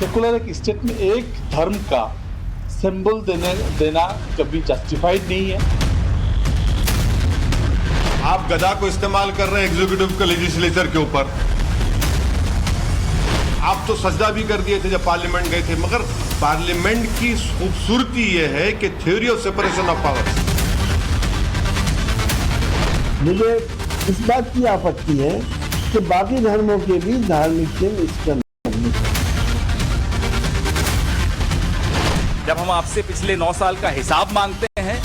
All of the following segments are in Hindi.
सेकुलर एक स्टेट में एक धर्म का सिंबल देना कभी जस्टिफाइड नहीं है। आप गदा को इस्तेमाल कर रहे हैं एग्जीक्यूटिव के लेजिस्लेचर के ऊपर। आप तो सजदा भी कर दिए थे जब पार्लियामेंट गए थे, मगर पार्लियामेंट की खूबसूरती यह है कि theory of separation of power. मुझे इस बात की आपत्ति है कि बाकी धर्मों के भी धार्मिक चिन्ह इसका जब हम आपसे पिछले 9 साल का हिसाब मांगते हैं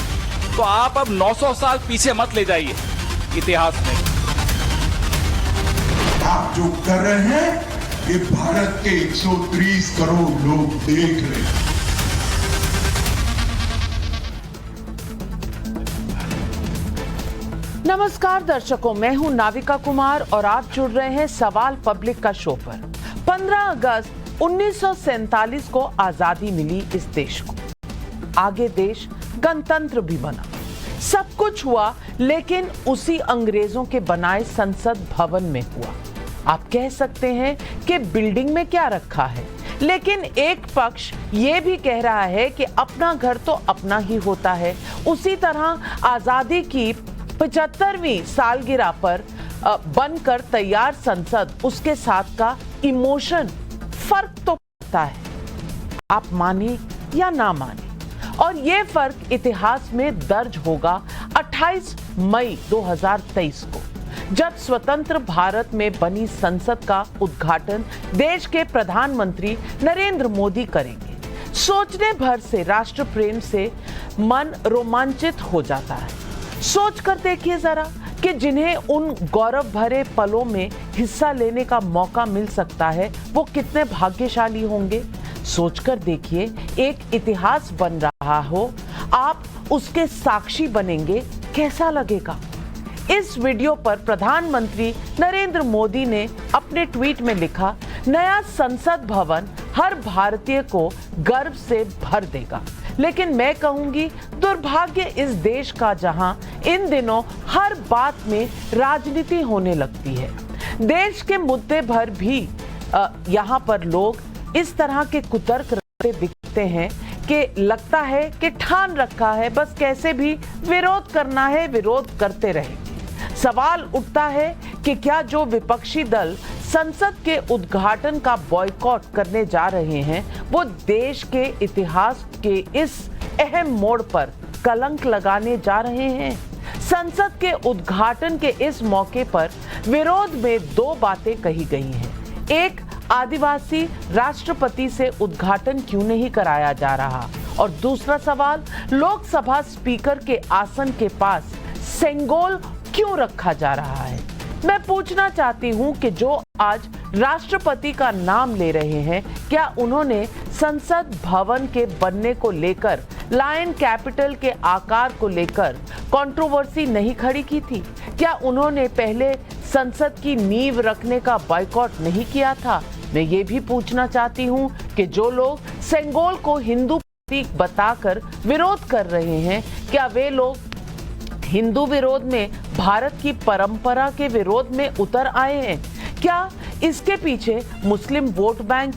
तो आप अब 900 साल पीछे मत ले जाइए इतिहास में। आप जो कर रहे हैं ये भारत के 130 करोड़ लोग देख रहे हैं। नमस्कार दर्शकों, मैं हूं नाविका कुमार और आप जुड़ रहे हैं सवाल पब्लिक का शो पर। 15 अगस्त 1947 को आजादी मिली इस देश को। आगे देश गणतंत्र भी बना, सब कुछ हुआ, लेकिन उसी अंग्रेजों के बनाए संसद भवन में हुआ। आप कह सकते हैं कि बिल्डिंग में क्या रखा है, लेकिन एक पक्ष ये भी कह रहा है कि अपना घर तो अपना ही होता है। उसी तरह आजादी की 75वीं सालगिरह पर बनकर तैयार संसद, उसके साथ का इमोशन, फर्क तो पड़ता है, आप माने या ना माने। और ये फर्क इतिहास में दर्ज होगा 28 मई 2023 को, जब स्वतंत्र भारत में बनी संसद का उद्घाटन देश के प्रधानमंत्री नरेंद्र मोदी करेंगे। सोचने भर से राष्ट्र प्रेम से मन रोमांचित हो जाता है। सोच कर देखिए जरा कि जिन्हें उन गौरव भरे पलों में हिस्सा लेने का मौका मिल सकता है, वो कितने भाग्यशाली होंगे। सोचकर देखिए, एक इतिहास बन रहा हो, आप उसके साक्षी बनेंगे, कैसा लगेगा। इस वीडियो पर प्रधानमंत्री नरेंद्र मोदी ने अपने ट्वीट में लिखा, नया संसद भवन हर भारतीय को गर्व से भर देगा। लेकिन मैं कहूंगी, दुर्भाग्य इस देश का, जहां इन दिनों हर बात में राजनीति होने लगती है। देश के मुद्दे भर भी यहाँ पर लोग इस तरह के कुतर्क रखते दिखते हैं कि लगता है कि ठान रखा है, बस कैसे भी विरोध करना है, विरोध करते रहेंगे। सवाल उठता है कि क्या जो विपक्षी दल संसद के उद्घाटन का बॉयकॉट करने जा रहे हैं, वो देश के इतिहास के इस अहम मोड़ पर कलंक लगाने जा रहे हैं। संसद के उद्घाटन के इस मौके पर विरोध में 2 बातें कही गई हैं। एक, आदिवासी राष्ट्रपति से उद्घाटन क्यों नहीं कराया जा रहा, और दूसरा सवाल, लोकसभा स्पीकर के आसन के पास सेंगोल क्यों रखा जा रहा है। मैं पूछना चाहती हूं कि जो आज राष्ट्रपति का नाम ले रहे हैं, क्या उन्होंने संसद भवन के बनने को लेकर, लायन कैपिटल के आकार को लेकर कंट्रोवर्सी नहीं खड़ी की थी? क्या उन्होंने पहले संसद की नींव रखने का बॉयकॉट नहीं किया था? मैं ये भी पूछना चाहती हूं कि जो लोग सेंगोल को हिंदू प्रतीक बताकर विरोध कर रहे हैं, क्या वे लोग हिंदू विरोध में भारत की परंपरा के विरोध में उतर आए हैं? क्या इसके पीछे मुस्लिम वोट बैंक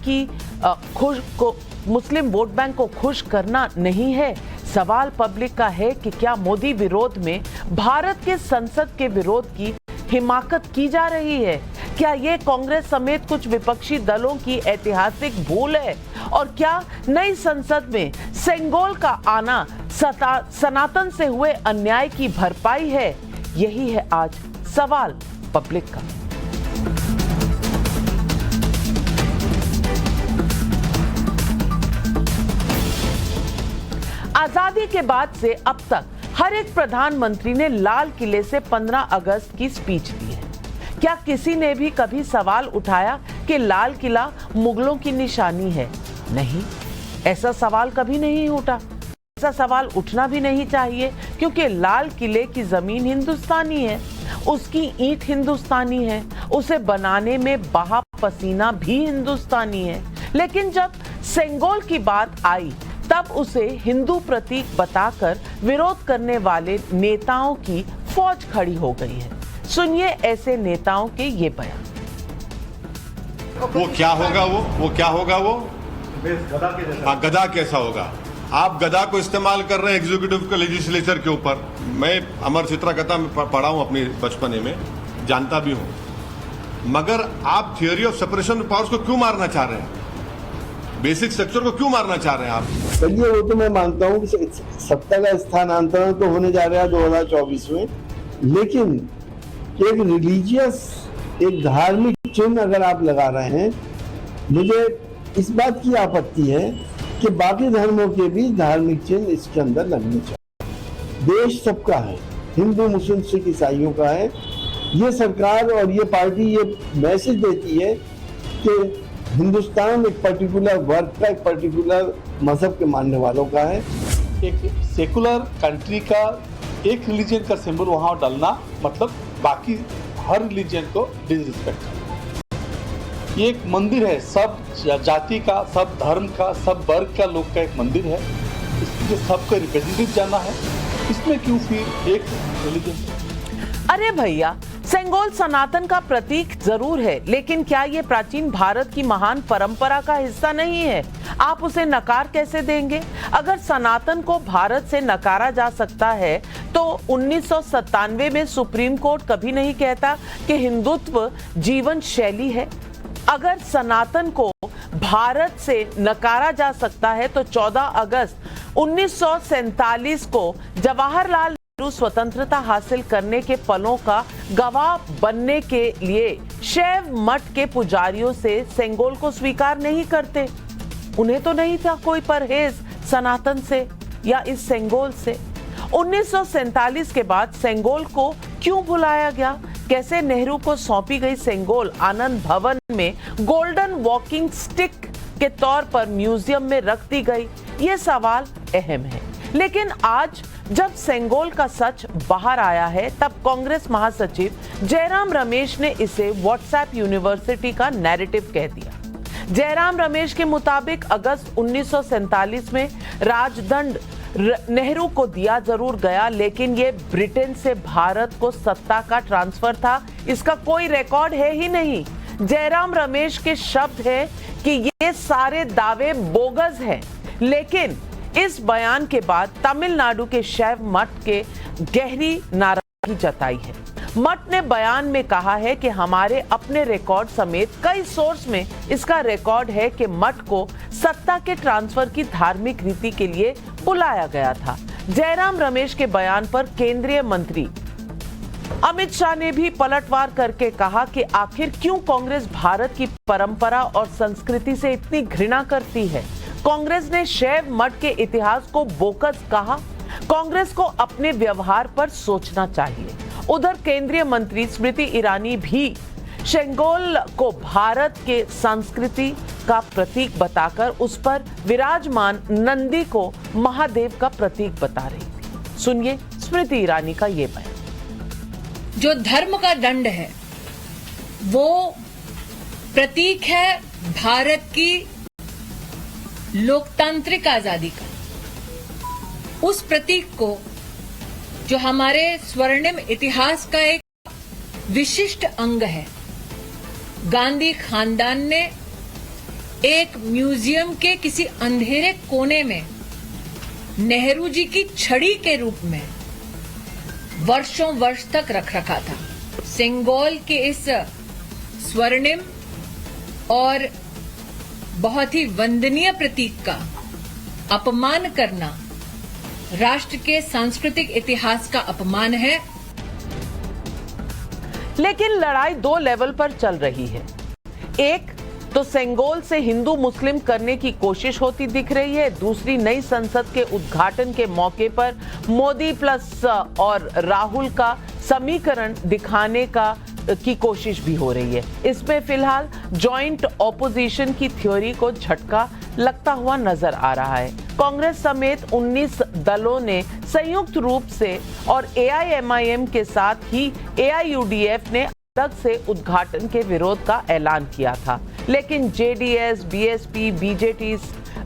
को खुश करना नहीं है? सवाल पब्लिक का है कि क्या मोदी विरोध में भारत के संसद के विरोध की हिमाकत की जा रही है? क्या ये कांग्रेस समेत कुछ विपक्षी दलों की ऐतिहासिक भूल है? और क्या नई संसद में सेंगोल का आना सनातन से हुए अन्याय की भरपाई है? यही है आज सवाल पब्लिक का। आजादी के बाद से अब तक हर एक प्रधानमंत्री ने लाल किले से 15 अगस्त की स्पीच दी है। क्या किसी ने भी कभी सवाल उठाया कि लाल किला मुगलों की निशानी है? नहीं, ऐसा सवाल कभी नहीं उठा। ऐसा सवाल उठना भी नहीं चाहिए, क्योंकि लाल किले की जमीन हिंदुस्तानी है, उसकी ईंट हिंदुस्तानी है, उसे बनाने में बहा पसीना भी हिंदुस्तानी है। लेकिन जब सेंगोल की बात आई, तब उसे हिंदू प्रतीक बताकर विरोध करने वाले नेताओं की फौज खड़ी हो गई है। सुनिए ऐसे नेताओं के ये बयान। वो क्या होगा, वो क्या होगा, वो हाँ, गधा कैसा होगा? आप गधा को इस्तेमाल कर रहे हैं एग्जीक्यूटिव के लेजिस्लेचर के ऊपर। मैं अमर चित्रा कथा में पढ़ा हूं अपनी बचपने में, जानता भी हूं। मगर आप theory of separation of powers को क्यों मारना चाह रहे हैं? बेसिक स्ट्रक्चर को क्यों मारना चाह रहे हैं आप? चलिए, वो तो मैं मानता हूँ कि सत्ता का स्थानांतरण तो होने जा रहा है 2024 में, लेकिन एक रिलीजियस, एक धार्मिक चिन्ह अगर आप लगा रहे हैं, मुझे इस बात की आपत्ति है कि बाकी धर्मों के भी धार्मिक चिन्ह इसके अंदर लगने चाहिए। देश सबका है, हिंदू, मुस्लिम, सिख, ईसाइयों का है। ये सरकार और ये पार्टी ये मैसेज देती है कि हिंदुस्तान एक पर्टिकुलर वर्ग का, एक पर्टिकुलर मजहब के मानने वालों का है। एक सेकुलर कंट्री का एक रिलीजन का सिंबल वहां डालना मतलब बाकी हर रिलीजन को डिसरिस्पेक्ट करना। ये एक मंदिर है, सब जाति का, सब धर्म का, सब वर्ग का लोग का एक मंदिर है। इसमें सबका रिप्रेजेंटेटिव जाना है, इसमें क्यों फिर एक रिलीजन? अरे भैया, सेंगोल सनातन का प्रतीक जरूर है, लेकिन क्या ये प्राचीन भारत की महान परंपरा का हिस्सा नहीं है? आप उसे नकार कैसे देंगे? अगर सनातन को भारत से नकारा जा सकता है तो 1997 में सुप्रीम कोर्ट कभी नहीं कहता कि हिंदुत्व जीवन शैली है। अगर सनातन को भारत से नकारा जा सकता है तो 14 अगस्त 1947 को जवाहरलाल स्वतंत्रता हासिल करने के पलों का गवाह बनने के लिए शैव मठ के पुजारियों से सेंगोल को स्वीकार नहीं करते। उन्हें तो नहीं था कोई परहेज सनातन से या इस सेंगोल से। 1947 के बाद सेंगोल को क्यों भुलाया गया? कैसे नेहरू को सौंपी गई सेंगोल आनंद भवन में गोल्डन वॉकिंग स्टिक के तौर पर म्यूजियम में रख दी गई? ये सवाल अहम है। लेकिन आज जब सेंगोल का सच बाहर आया है, तब कांग्रेस महासचिव जयराम रमेश ने इसे व्हाट्सएप यूनिवर्सिटी का नैरेटिव कह दिया। जयराम रमेश के मुताबिक अगस्त 1947 में राजदंड नेहरू को दिया जरूर गया, लेकिन ये ब्रिटेन से भारत को सत्ता का ट्रांसफर था, इसका कोई रिकॉर्ड है ही नहीं। जयराम रमेश के शब्द हैं कि ये सारे दावे बोगस हैं। लेकिन इस बयान के बाद तमिलनाडु के शैव मठ के गहरी नाराजगी जताई है। मठ ने बयान में कहा है कि हमारे अपने रिकॉर्ड समेत कई सोर्स में इसका रिकॉर्ड है कि मठ को सत्ता के ट्रांसफर की धार्मिक रीति के लिए बुलाया गया था। जयराम रमेश के बयान पर केंद्रीय मंत्री अमित शाह ने भी पलटवार करके कहा कि आखिर क्यों कांग्रेस भारत की परंपरा और संस्कृति से इतनी घृणा करती है। कांग्रेस ने शैव मठ के इतिहास को बोकस कहा। कांग्रेस को अपने व्यवहार पर सोचना चाहिए। उधर केंद्रीय मंत्री स्मृति ईरानी भी सेंगोल को भारत के संस्कृति का प्रतीक बताकर उस पर विराजमान नंदी को महादेव का प्रतीक बता रही थी। सुनिए स्मृति ईरानी का ये बयान। जो धर्म का दंड है वो प्रतीक है भारत की लोकतांत्रिक आजादी का। उस प्रतीक को, जो हमारे स्वर्णिम इतिहास का एक विशिष्ट अंग है, गांधी खानदान ने एक म्यूजियम के किसी अंधेरे कोने में नेहरू जी की छड़ी के रूप में वर्षों वर्ष तक रख रखा था। सेंगोल के इस स्वर्णिम और बहुत ही वंदनीय प्रतीक का अपमान करना राष्ट्र के सांस्कृतिक इतिहास का अपमान है। लेकिन लड़ाई दो लेवल पर चल रही है। एक तो सेंगोल से हिंदू मुस्लिम करने की कोशिश होती दिख रही है, दूसरी नई संसद के उद्घाटन के मौके पर मोदी प्लस और राहुल का समीकरण दिखाने की कोशिश भी हो रही है। इसमें फिलहाल जॉइंट ऑपोजिशन की थ्योरी को झटका लगता हुआ नजर आ रहा है। कांग्रेस समेत 19 दलों ने संयुक्त रूप से और एआईएमआईएम के साथ ही एआईयूडीएफ ने अलग से उद्घाटन के विरोध का ऐलान किया था, लेकिन जेडीएस, बीएसपी, बीजेटी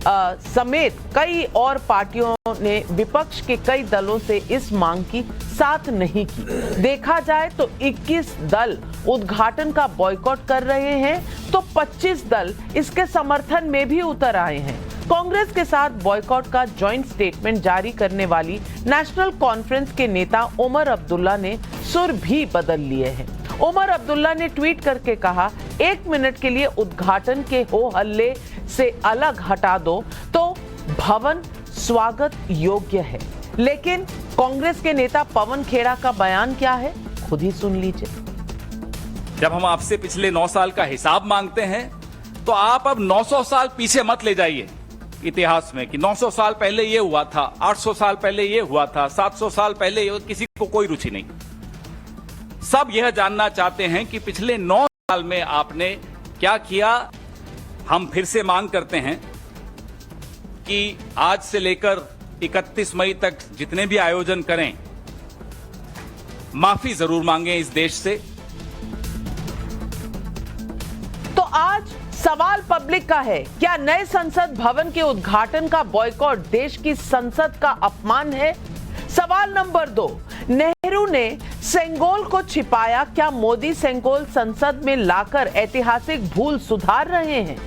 समेत कई और पार्टियों ने विपक्ष के कई दलों से इस मांग की साथ नहीं की। देखा जाए तो 21 दल उद्घाटन का बॉयकॉट कर रहे हैं, तो 25 दल इसके समर्थन में भी उतर आए हैं। कांग्रेस के साथ बॉयकॉट का जॉइंट स्टेटमेंट जारी करने वाली नेशनल कॉन्फ्रेंस के नेता उमर अब्दुल्ला ने सुर भी बदल लिए हैं। उमर अब्दुल्ला ने ट्वीट करके कहा, 1 मिनट के लिए उद्घाटन के हो हल्ले से अलग हटा दो तो भवन स्वागत योग्य है। लेकिन कांग्रेस के नेता पवन खेड़ा का बयान क्या है, खुद ही सुन लीजिए। जब हम आपसे पिछले 9 साल का हिसाब मांगते हैं तो आप अब 900 साल पीछे मत ले जाइए इतिहास में कि 900 साल पहले ये हुआ था, 800 साल पहले ये हुआ था, 700 साल पहले ये, किसी को कोई रुचि नहीं। सब यह जानना चाहते हैं कि पिछले 9 साल में आपने क्या किया। हम फिर से मांग करते हैं कि आज से लेकर 31 मई तक जितने भी आयोजन करें, माफी जरूर मांगें इस देश से। तो आज सवाल पब्लिक का है, क्या नए संसद भवन के उद्घाटन का बॉयकॉट देश की संसद का अपमान है? सवाल नंबर 2, नेहरू ने सेंगोल को छिपाया, क्या मोदी सेंगोल संसद में लाकर ऐतिहासिक भूल सुधार रहे हैं?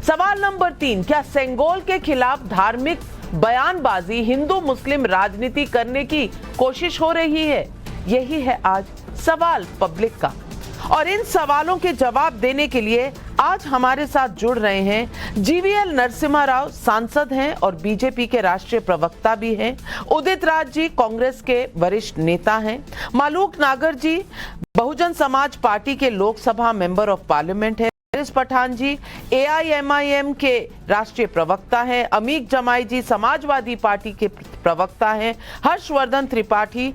सवाल नंबर 3, क्या सेंगोल के खिलाफ धार्मिक बयानबाजी, हिंदू मुस्लिम राजनीति करने की कोशिश हो रही है? यही है आज सवाल पब्लिक का। और इन सवालों के जवाब देने के लिए आज हमारे साथ जुड़ रहे हैं जीवीएल नरसिम्हा राव, सांसद हैं और बीजेपी के राष्ट्रीय प्रवक्ता भी हैं। उदित राज जी कांग्रेस के वरिष्ठ नेता हैं। मालूक नागर जी बहुजन समाज पार्टी के लोकसभा मेंबर ऑफ पार्लियामेंट हैं। हारिस पठान जी AIMIM के राष्ट्रीय प्रवक्ता हैं। अमीक जमाई जी समाजवादी पार्टी के प्रवक्ता हैं। हर्षवर्धन त्रिपाठी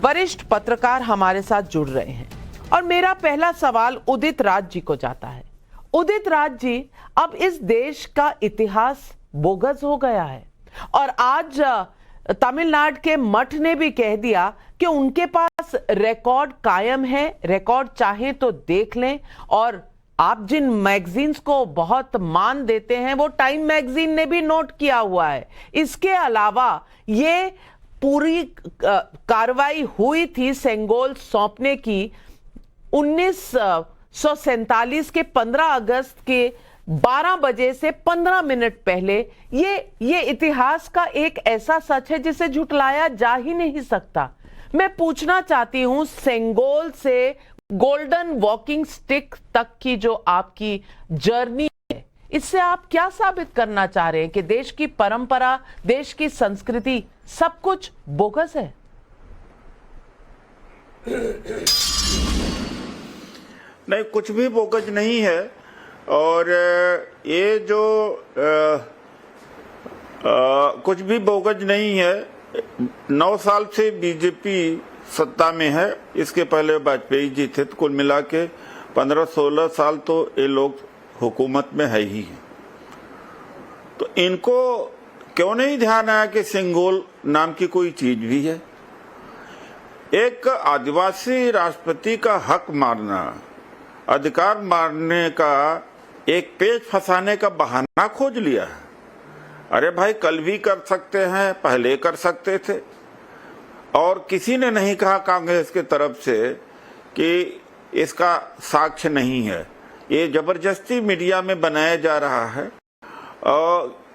वरिष्ठ पत्रकार हमारे साथ जुड़ रहे हैं। और मेरा पहला सवाल उदित राज जी को जाता है। उदित राज जी, अब इस देश का इतिहास बोगस हो गया है और आज तमिलनाडु के मठ ने भी कह दिया कि उनके पास रिकॉर्ड कायम है, रिकॉर्ड चाहे तो देख लें। और आप जिन मैगजीन्स को बहुत मान देते हैं वो टाइम मैगजीन ने भी नोट किया हुआ है। इसके अलावा ये पूरी कार्रवाई हुई थी सेंगोल सौंपने की 1947 के 15 अगस्त के 12 बजे से 15 मिनट पहले। ये इतिहास का एक ऐसा सच है जिसे झुटलाया जा ही नहीं सकता। मैं पूछना चाहती हूं, सेंगोल से गोल्डन वॉकिंग स्टिक तक की जो आपकी जर्नी है, इससे आप क्या साबित करना चाह रहे हैं कि देश की परंपरा, देश की संस्कृति सब कुछ बोगस है? नहीं, कुछ भी बोगस नहीं है। और ये जो कुछ भी बोगस नहीं है। 9 साल से बीजेपी सत्ता में है, इसके पहले वाजपेयी जी थे, तो कुल मिला के 15-16 साल तो ये लोग हुकूमत में है ही है। तो इनको क्यों नहीं ध्यान आया कि सेंगोल नाम की कोई चीज भी है? एक आदिवासी राष्ट्रपति का हक मारना, अधिकार मारने का एक पेच फंसाने का बहाना खोज लिया है। अरे भाई, कल भी कर सकते हैं, पहले कर सकते थे। और किसी ने नहीं कहा कांग्रेस के तरफ से कि इसका साक्ष्य नहीं है। ये जबरदस्ती मीडिया में बनाया जा रहा है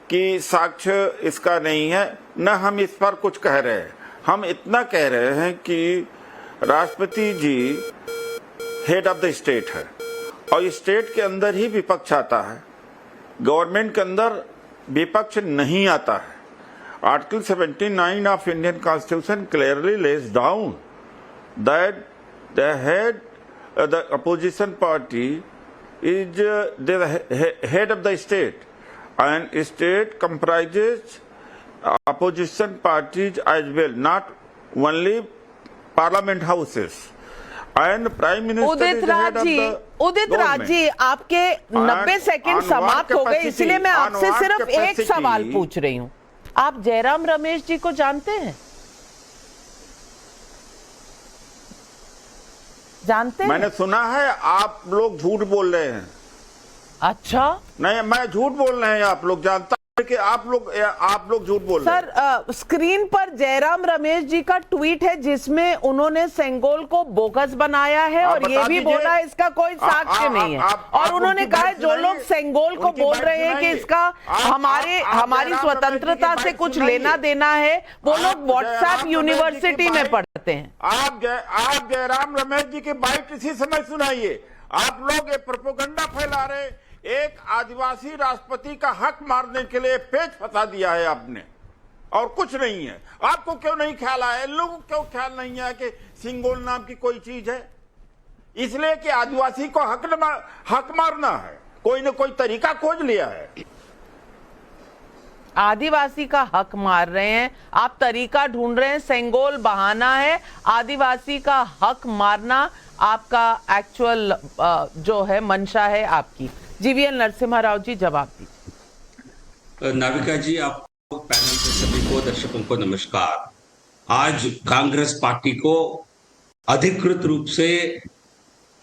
कि साक्ष्य इसका नहीं है। न हम इस पर कुछ कह रहे हैं, हम इतना कह रहे हैं कि राष्ट्रपति जी हेड ऑफ द स्टेट है और स्टेट के अंदर ही विपक्ष आता है, गवर्नमेंट के अंदर विपक्ष नहीं आता है। Article 79 of Indian constitution clearly lays down that the opposition party is the head of the state, and state comprises opposition parties as well, not only parliament houses. And prime minister Udit is the head of the Udit Raj ji, आपके 90 सेकंड समाप्त हो गए, इसलिए मैं आपसे सिर्फ एक सवाल पूछ रही हूँ। आप जयराम रमेश जी को जानते हैं? जानते हैं? मैंने सुना है आप लोग झूठ बोल रहे हैं। अच्छा, नहीं, मैं झूठ बोल रहे हैं, आप लोग जानता है कि आप लोग झूठ बोल रहे हैं। सर, स्क्रीन पर जयराम रमेश जी का ट्वीट है जिसमें उन्होंने सेंगोल को बोगस बनाया है और ये भी बोला है इसका कोई साक्ष्य नहीं है। और उन्होंने कहा है जो लोग सेंगोल को बोल रहे हैं कि इसका हमारी स्वतंत्रता से कुछ लेना देना है, वो लोग व्हाट्सएप यूनिवर्सिटी में पढ़ते हैं। आप जयराम रमेश जी की बाइट इसी समय सुनाइए। आप लोग ये प्रोपेगेंडा फैला रहे, एक आदिवासी राष्ट्रपति का हक मारने के लिए पेच फंसा दिया है आपने, और कुछ नहीं है। आपको क्यों नहीं ख्याल आया, लोगों को क्यों ख्याल नहीं आया कि सिंगोल नाम की कोई चीज है? इसलिए कि आदिवासी को हक मारना है, कोई न कोई तरीका खोज लिया है। आदिवासी का हक मार रहे हैं, आप तरीका ढूंढ रहे हैं। सेंगोल बहाना है, आदिवासी का हक मारना आपका एक्चुअल जो है मंशा है आपकी। जीवीएल नरसिम्हा राव जी, जवाब दीजिए। नाविका जी, आपको, पैनल के सभी को, दर्शकों को नमस्कार। आज कांग्रेस पार्टी को अधिकृत रूप से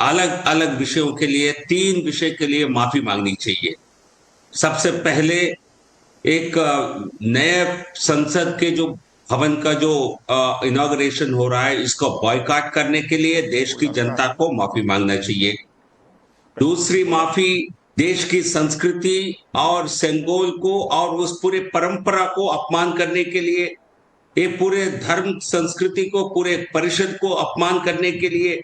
अलग अलग विषयों के लिए, 3 विषय के लिए माफी मांगनी चाहिए। सबसे पहले एक नए संसद के जो भवन का जो इनॉग्रेशन हो रहा है, इसको बॉयकॉट करने के लिए देश की जनता को माफी मांगना चाहिए। दूसरी माफी देश की संस्कृति और सेंगोल को और उस पूरे परंपरा को अपमान करने के लिए, ये पूरे धर्म संस्कृति को, पूरे परिषद को अपमान करने के लिए,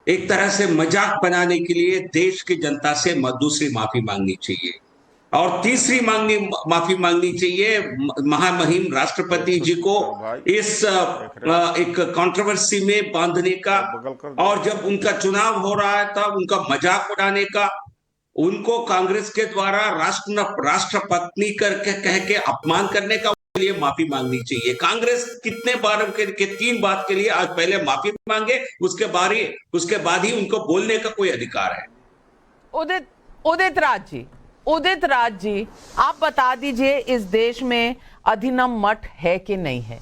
एक तरह से मजाक बनाने के लिए देश की जनता से दूसरी माफी मांगनी चाहिए। और तीसरी माफी मांगनी चाहिए महामहिम राष्ट्रपति जी को इस एक कंट्रोवर्सी में बांधने का, और जब उनका चुनाव हो रहा था उनका मजाक उड़ाने का, उनको कांग्रेस के द्वारा राष्ट्रपत्नी करके कह के अपमान करने का लिए माफी मांगनी चाहिए। कांग्रेस कितने बार के 3 बात के लिए आज पहले माफी मांगे, उसके बाद ही उनको बोलने का कोई अधिकार है। उदित राज जी, आप बता दीजिए इस देश में अधिनम मठ है कि नहीं है?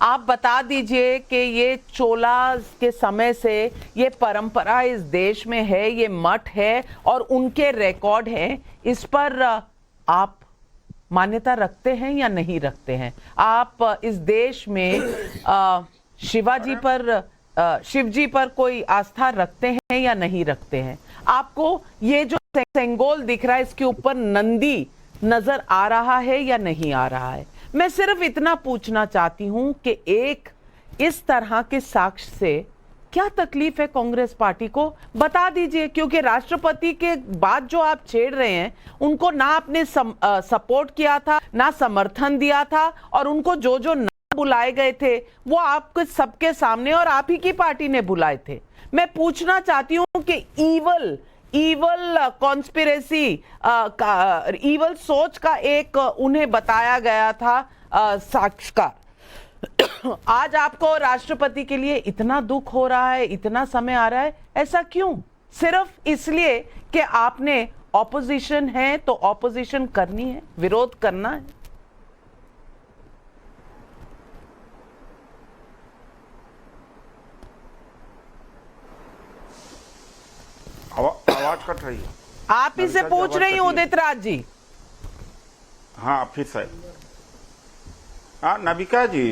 आप बता दीजिए कि ये चोला के समय से ये परंपरा इस देश में है, ये मठ है और उनके रिकॉर्ड हैं। इस पर आप मान्यता रखते हैं या नहीं रखते हैं? आप इस देश में शिव जी पर कोई आस्था रखते हैं या नहीं रखते हैं? आपको ये जो सेंगोल दिख रहा है, इसके ऊपर नंदी नजर आ रहा है या नहीं आ रहा है? मैं सिर्फ इतना पूछना चाहती हूं कि एक इस तरह के साक्ष्य से क्या तकलीफ है कांग्रेस पार्टी को? बता दीजिए, क्योंकि राष्ट्रपति के बाद जो आप छेड़ रहे हैं, उनको ना आपने सपोर्ट किया था, ना समर्थन दिया था, और उनको जो नाम बुलाए गए थे वो आपके सबके सामने और आप ही की पार्टी ने बुलाए थे। मैं पूछना चाहती हूं कि ईवल कॉन्स्पिरेसी ईवल सोच का एक उन्हें बताया गया था साक्षात्कार, आज आपको राष्ट्रपति के लिए इतना दुख हो रहा है, इतना समय आ रहा है, ऐसा क्यों? सिर्फ इसलिए कि आपने ऑपोजिशन है तो ऑपोजिशन करनी है, विरोध करना है। आवाज कट रही है। आप ही से पूछ रही हूं उदित राज जी। हाँ, फिर से। हाँ नविका जी,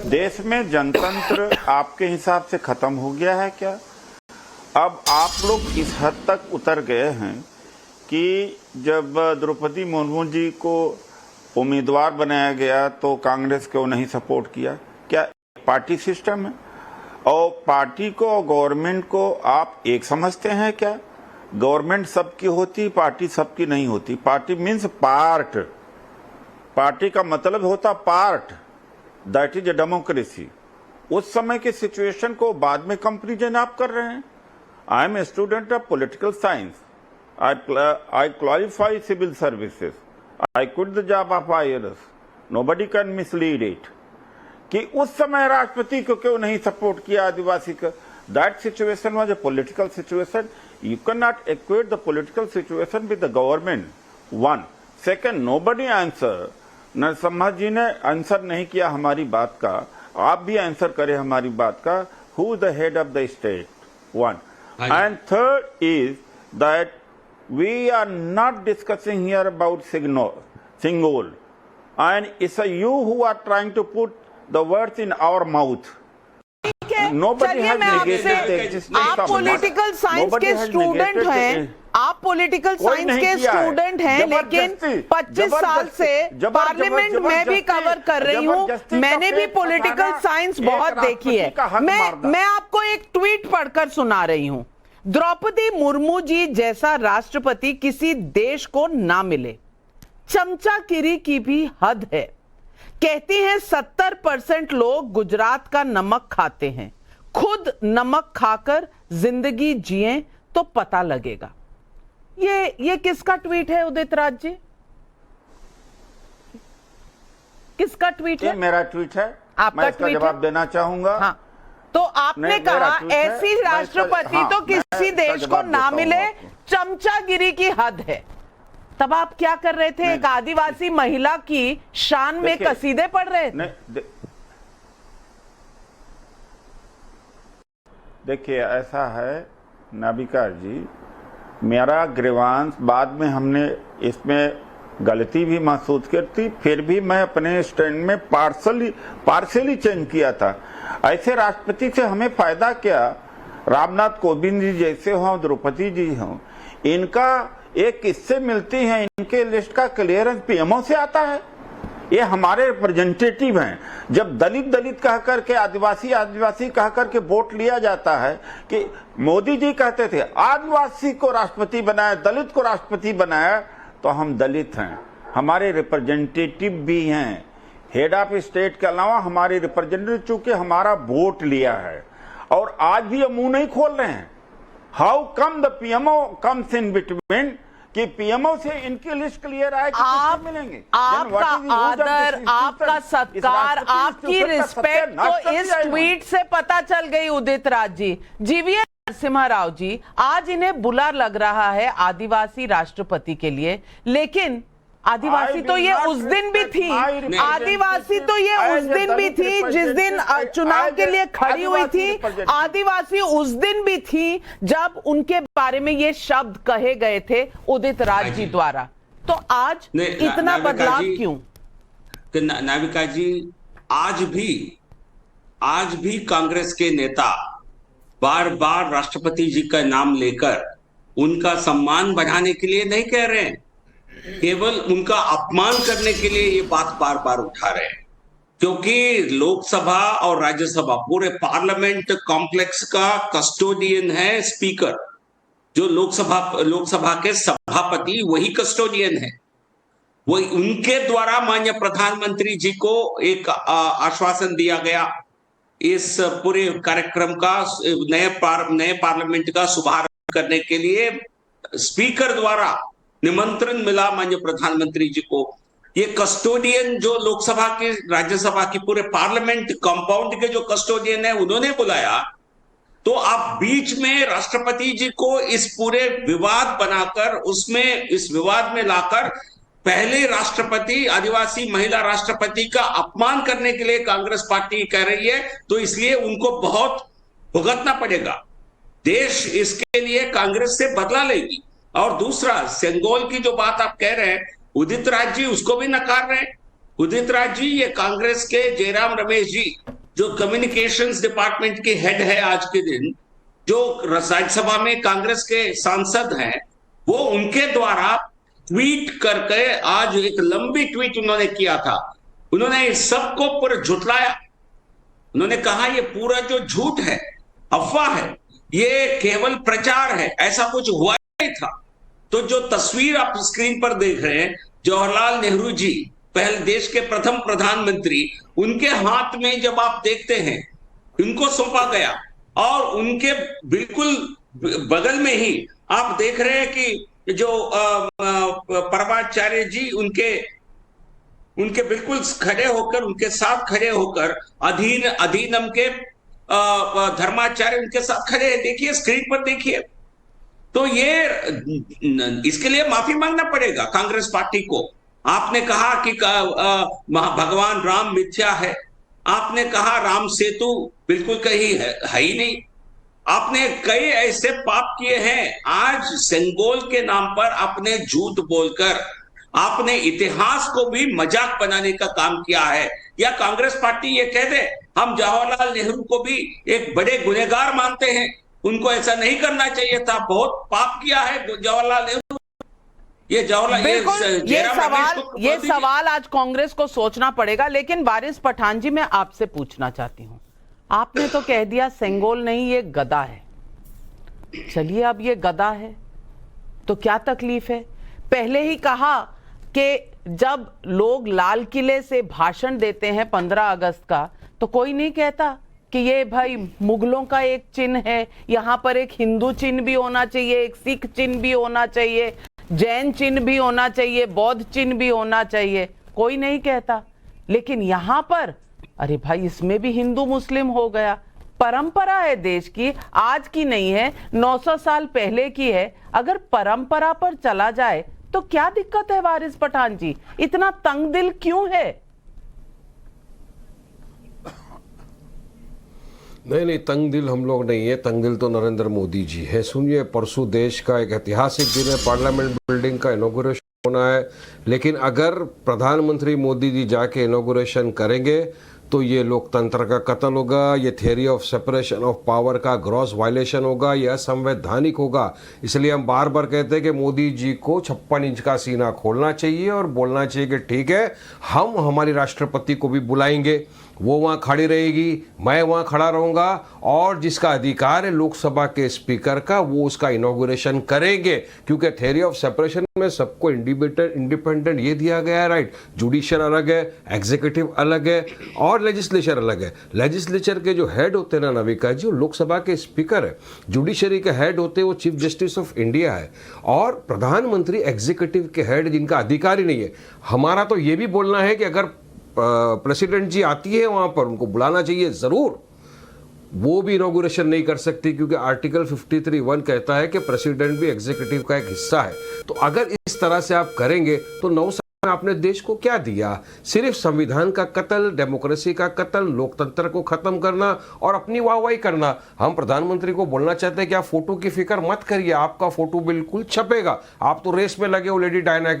देश में जनतंत्र आपके हिसाब से खत्म हो गया है क्या? अब आप लोग इस हद तक उतर गए हैं कि जब द्रौपदी मुर्मू जी को उम्मीदवार बनाया गया तो कांग्रेस को नहीं सपोर्ट किया। क्या पार्टी सिस्टम है? और पार्टी को और गवर्नमेंट को आप एक समझते हैं क्या? गवर्नमेंट सबकी होती, पार्टी सबकी नहीं होती। पार्टी मीन्स पार्ट, पार्टी का मतलब होता part, that is a democracy. उस समय के सिचुएशन को बाद में कंपेरिजन आप कर रहे हैं। I am a student of political science, I qualify civil services, I quit the job of IRS, nobody can mislead it कि उस समय राष्ट्रपति को क्यों नहीं सपोर्ट किया आदिवासी का। That situation was a political situation. You can not equate the political situation with the government. 1 second, nobody answer, Narasimha ji ने आंसर नहीं किया हमारी बात का, आप भी आंसर करें हमारी बात का। Who is the head of the state? 1 and third is that we are not discussing here about Singol. And it's you who are trying to put the words in our mouth. Nobody चलिए has मैं negated the आपसे, existence आप of political God. Science Nobody के has स्टूडेंट negated हैं, the- आप पॉलिटिकल कोई साइंस नहीं के किया है। स्टूडेंट हैं, लेकिन जबरदस्ती, 25 साल से पार्लियामेंट में भी कवर कर रही हूँ, जबरदस्ती मैंने का भी पेट पॉलिटिकल फंसाना, साइंस एक बहुत देखी है। राष्ट्रपति का हक मारना। मैं आपको एक ट्वीट पढ़कर सुना रही हूँ। द्रौपदी मुर्मू जी जैसा राष्ट्रपति किसी देश को ना मिले, चमचागिरी की भी हद है। कहती हैं 70% लोग गुजरात का नमक खाते हैं, खुद नमक खाकर जिंदगी जिएं तो पता लगेगा। ये किसका ट्वीट है उदित राज जी? किसका ट्वीट ये है? मेरा ट्वीट है। आपका मैं इसका ट्वीट जवाब है? देना चाहूंगा। हाँ, तो आपने नहीं, मेरा कहा ट्वीट है। ऐसी मैं इसका- राष्ट्रपति हाँ, तो मैं किसी इसका देश को जवाब ना देता हूं मिले, आपको। चमचागिरी की हद है। तब आप क्या कर रहे थे? एक आदिवासी महिला की शान में देखिए, कसीदे पढ़ रहे थे। देखिए ऐसा है नाविका जी, मेरा ग्रीवांस बाद में हमने इसमें गलती भी महसूस की थी, फिर भी मैं अपने स्टैंड में पार्सली चेंज किया था। ऐसे राष्ट्रपति से हमें फायदा क्या? रामनाथ कोविंद जी जैसे हों, द्रौपदी जी हों, इनका एक किससे मिलती है, इनके लिस्ट का क्लियरेंस पीएमओ से आता है। ये हमारे रिप्रेजेंटेटिव हैं। जब दलित कह करके, आदिवासी कह करके वोट लिया जाता है कि मोदी जी कहते थे आदिवासी को राष्ट्रपति बनाया, दलित को राष्ट्रपति बनाया, तो हम दलित हैं, हमारे रिप्रेजेंटेटिव भी हैं। हेड ऑफ स्टेट के अलावा हमारे रिप्रेजेंटेटिव, चूंकि हमारा वोट लिया है और आज भी हम मुंह नहीं खोल रहे हैं। How come the PMO comes in between कि पीएमओ से इनकी लिस्ट क्लियर आए कि आप मिलेंगे। आपका आदर, आपका सत्कार, आपकी रिस्पेक्ट तो इस ट्वीट से पता चल गई उदित राज जी। जीवीएस नरसिम्हा राव जी, आज इन्हें बुरा लग रहा है आदिवासी राष्ट्रपति के लिए, लेकिन आदिवासी तो ये उस दिन भी थी, आदिवासी तो ये उस दिन भी थी जिस दिन चुनाव के लिए खड़ी हुई थी। आदिवासी उस दिन भी थी जब उनके बारे में ये शब्द कहे गए थे उदित राज जी द्वारा। तो आज इतना बदलाव क्यों? नाविका जी, आज भी कांग्रेस के नेता बार बार राष्ट्रपति जी का नाम लेकर उनका सम्मान बढ़ाने के लिए नहीं कह रहे हैं, केवल उनका अपमान करने के लिए ये बात बार बार उठा रहे हैं। क्योंकि लोकसभा और राज्यसभा, पूरे पार्लियामेंट कॉम्प्लेक्स का कस्टोडियन है स्पीकर। जो लोकसभा के सभापति वही कस्टोडियन है। वही उनके द्वारा माननीय प्रधानमंत्री जी को एक आश्वासन दिया गया इस पूरे कार्यक्रम का, नए पार्लियामेंट का शुभारंभ करने के लिए स्पीकर द्वारा निमंत्रण मिला माननीय प्रधानमंत्री जी को। ये कस्टोडियन जो लोकसभा के, राज्यसभा की, पूरे पार्लियामेंट कंपाउंड के जो कस्टोडियन है, उन्होंने बुलाया। तो आप बीच में राष्ट्रपति जी को इस पूरे विवाद बनाकर, उसमें इस विवाद में लाकर पहले राष्ट्रपति, आदिवासी महिला राष्ट्रपति का अपमान करने के लिए कांग्रेस पार्टी कह रही है। तो इसलिए उनको बहुत भुगतना पड़ेगा। देश इसके लिए कांग्रेस से बदला लेगी। और दूसरा, सेंगोल की जो बात आप कह रहे हैं, उदित राज जी उसको भी नकार रहे हैं। उदित राज जी, ये कांग्रेस के जयराम रमेश जी, जो कम्युनिकेशंस डिपार्टमेंट के हेड है आज के दिन, जो राज्यसभा में कांग्रेस के सांसद हैं, वो उनके द्वारा ट्वीट करके आज एक लंबी ट्वीट उन्होंने किया था। उन्होंने इस सबको पूरा झुटलाया। उन्होंने कहा ये पूरा जो झूठ है, अफवाह है, ये केवल प्रचार है, ऐसा कुछ हुआ नहीं था। तो जो तस्वीर आप स्क्रीन पर देख रहे हैं, जवाहरलाल नेहरू जी, पहले देश के प्रथम प्रधानमंत्री, उनके हाथ में जब आप देखते हैं, उनको सौंपा गया और उनके बिल्कुल बगल में ही आप देख रहे हैं कि जो परमाचार्य जी उनके बिल्कुल खड़े होकर, उनके साथ खड़े होकर, अधीनम के धर्माचार्य उनके साथ खड़े हैं। देखिए स्क्रीन पर देखिए। तो ये, इसके लिए माफी मांगना पड़ेगा कांग्रेस पार्टी को। आपने कहा कि भगवान राम मिथ्या है, आपने कहा राम सेतु बिल्कुल कहीं है ही नहीं, आपने कई ऐसे पाप किए हैं। आज सेंगोल के नाम पर आपने झूठ बोलकर आपने इतिहास को भी मजाक बनाने का काम किया है। या कांग्रेस पार्टी ये कह दे हम जवाहरलाल नेहरू को भी एक बड़े गुनहगार मानते हैं, उनको ऐसा नहीं करना चाहिए था, बहुत पाप किया है जवाहरलाल नेहरू। बिल्कुल, ये सवाल आज कांग्रेस को सोचना पड़ेगा। लेकिन वारिस पठान जी, मैं आपसे पूछना चाहती हूं, आपने तो कह दिया सेंगोल नहीं ये गधा है। चलिए, अब ये गधा है तो क्या तकलीफ है? पहले ही कहा कि जब लोग लाल किले से भाषण देते हैं 15 अगस्त का, तो कोई नहीं कहता कि ये भाई मुगलों का एक चिन्ह है, यहां पर एक हिंदू चिन्ह भी होना चाहिए, एक सिख चिन्ह भी होना चाहिए, जैन चिन्ह भी होना चाहिए, बौद्ध चिन्ह भी होना चाहिए, कोई नहीं कहता। लेकिन यहां पर अरे भाई इसमें भी हिंदू मुस्लिम हो गया। परंपरा है देश की, आज की नहीं है, 900 साल पहले की है। अगर परंपरा पर चला जाए तो क्या दिक्कत है वारिस पठान जी? इतना तंग दिल क्यों है? नहीं, तंग दिल हम लोग नहीं है, तंग दिल तो नरेंद्र मोदी जी है। सुनिए, परसों देश का एक ऐतिहासिक दिन है, पार्लियामेंट बिल्डिंग का इनॉग्रेशन होना है, लेकिन अगर प्रधानमंत्री मोदी जी जाके इनॉग्रेशन करेंगे तो ये लोकतंत्र का कत्ल होगा, ये theory of separation of power का ग्रॉस वायलेशन होगा, ये असंवैधानिक होगा। इसलिए हम बार बार कहते हैं कि मोदी जी को 56 इंच का सीना खोलना चाहिए और बोलना चाहिए कि ठीक है, हम हमारी राष्ट्रपति को भी बुलाएंगे, वो वहाँ खड़ी रहेगी, मैं वहाँ खड़ा रहूँगा, और जिसका अधिकार है लोकसभा के स्पीकर का, वो उसका इनॉग्रेशन करेंगे। क्योंकि थियरी ऑफ सेपरेशन में सबको इंडिपेंडेंट ये दिया गया है, राइट। जुडिशियल अलग है, एग्जीक्यूटिव अलग है और लेजिस्लेचर अलग है। लेजिस्लेचर के जो हेड होते हैं ना नविका जी, वो लोकसभा के स्पीकर है। जुडिशरी के हेड होते हैं वो चीफ जस्टिस ऑफ इंडिया है, और प्रधानमंत्री एग्जीक्यूटिव के हेड जिनका अधिकार ही नहीं है। हमारा तो ये भी बोलना है कि अगर प्रेसिडेंट जी आती है वहां पर, उनको बुलाना चाहिए जरूर, वो भी इनॉग्रेशन नहीं कर सकती क्योंकि आर्टिकल 53(1) कहता है कि प्रेसिडेंट भी एग्जीक्यूटिव का एक हिस्सा है। तो अगर इस तरह से आप करेंगे तो 9 साल में आपने देश को क्या दिया? सिर्फ संविधान का कत्ल, डेमोक्रेसी का कत्ल, लोकतंत्र को खत्म करना और अपनी वाहवाही करना। हम प्रधानमंत्री को बोलना चाहते हैं कि आप फोटो की फिक्र मत करिए, आपका फोटो बिल्कुल छपेगा। आप तो रेस में लगे हो लेडी डायना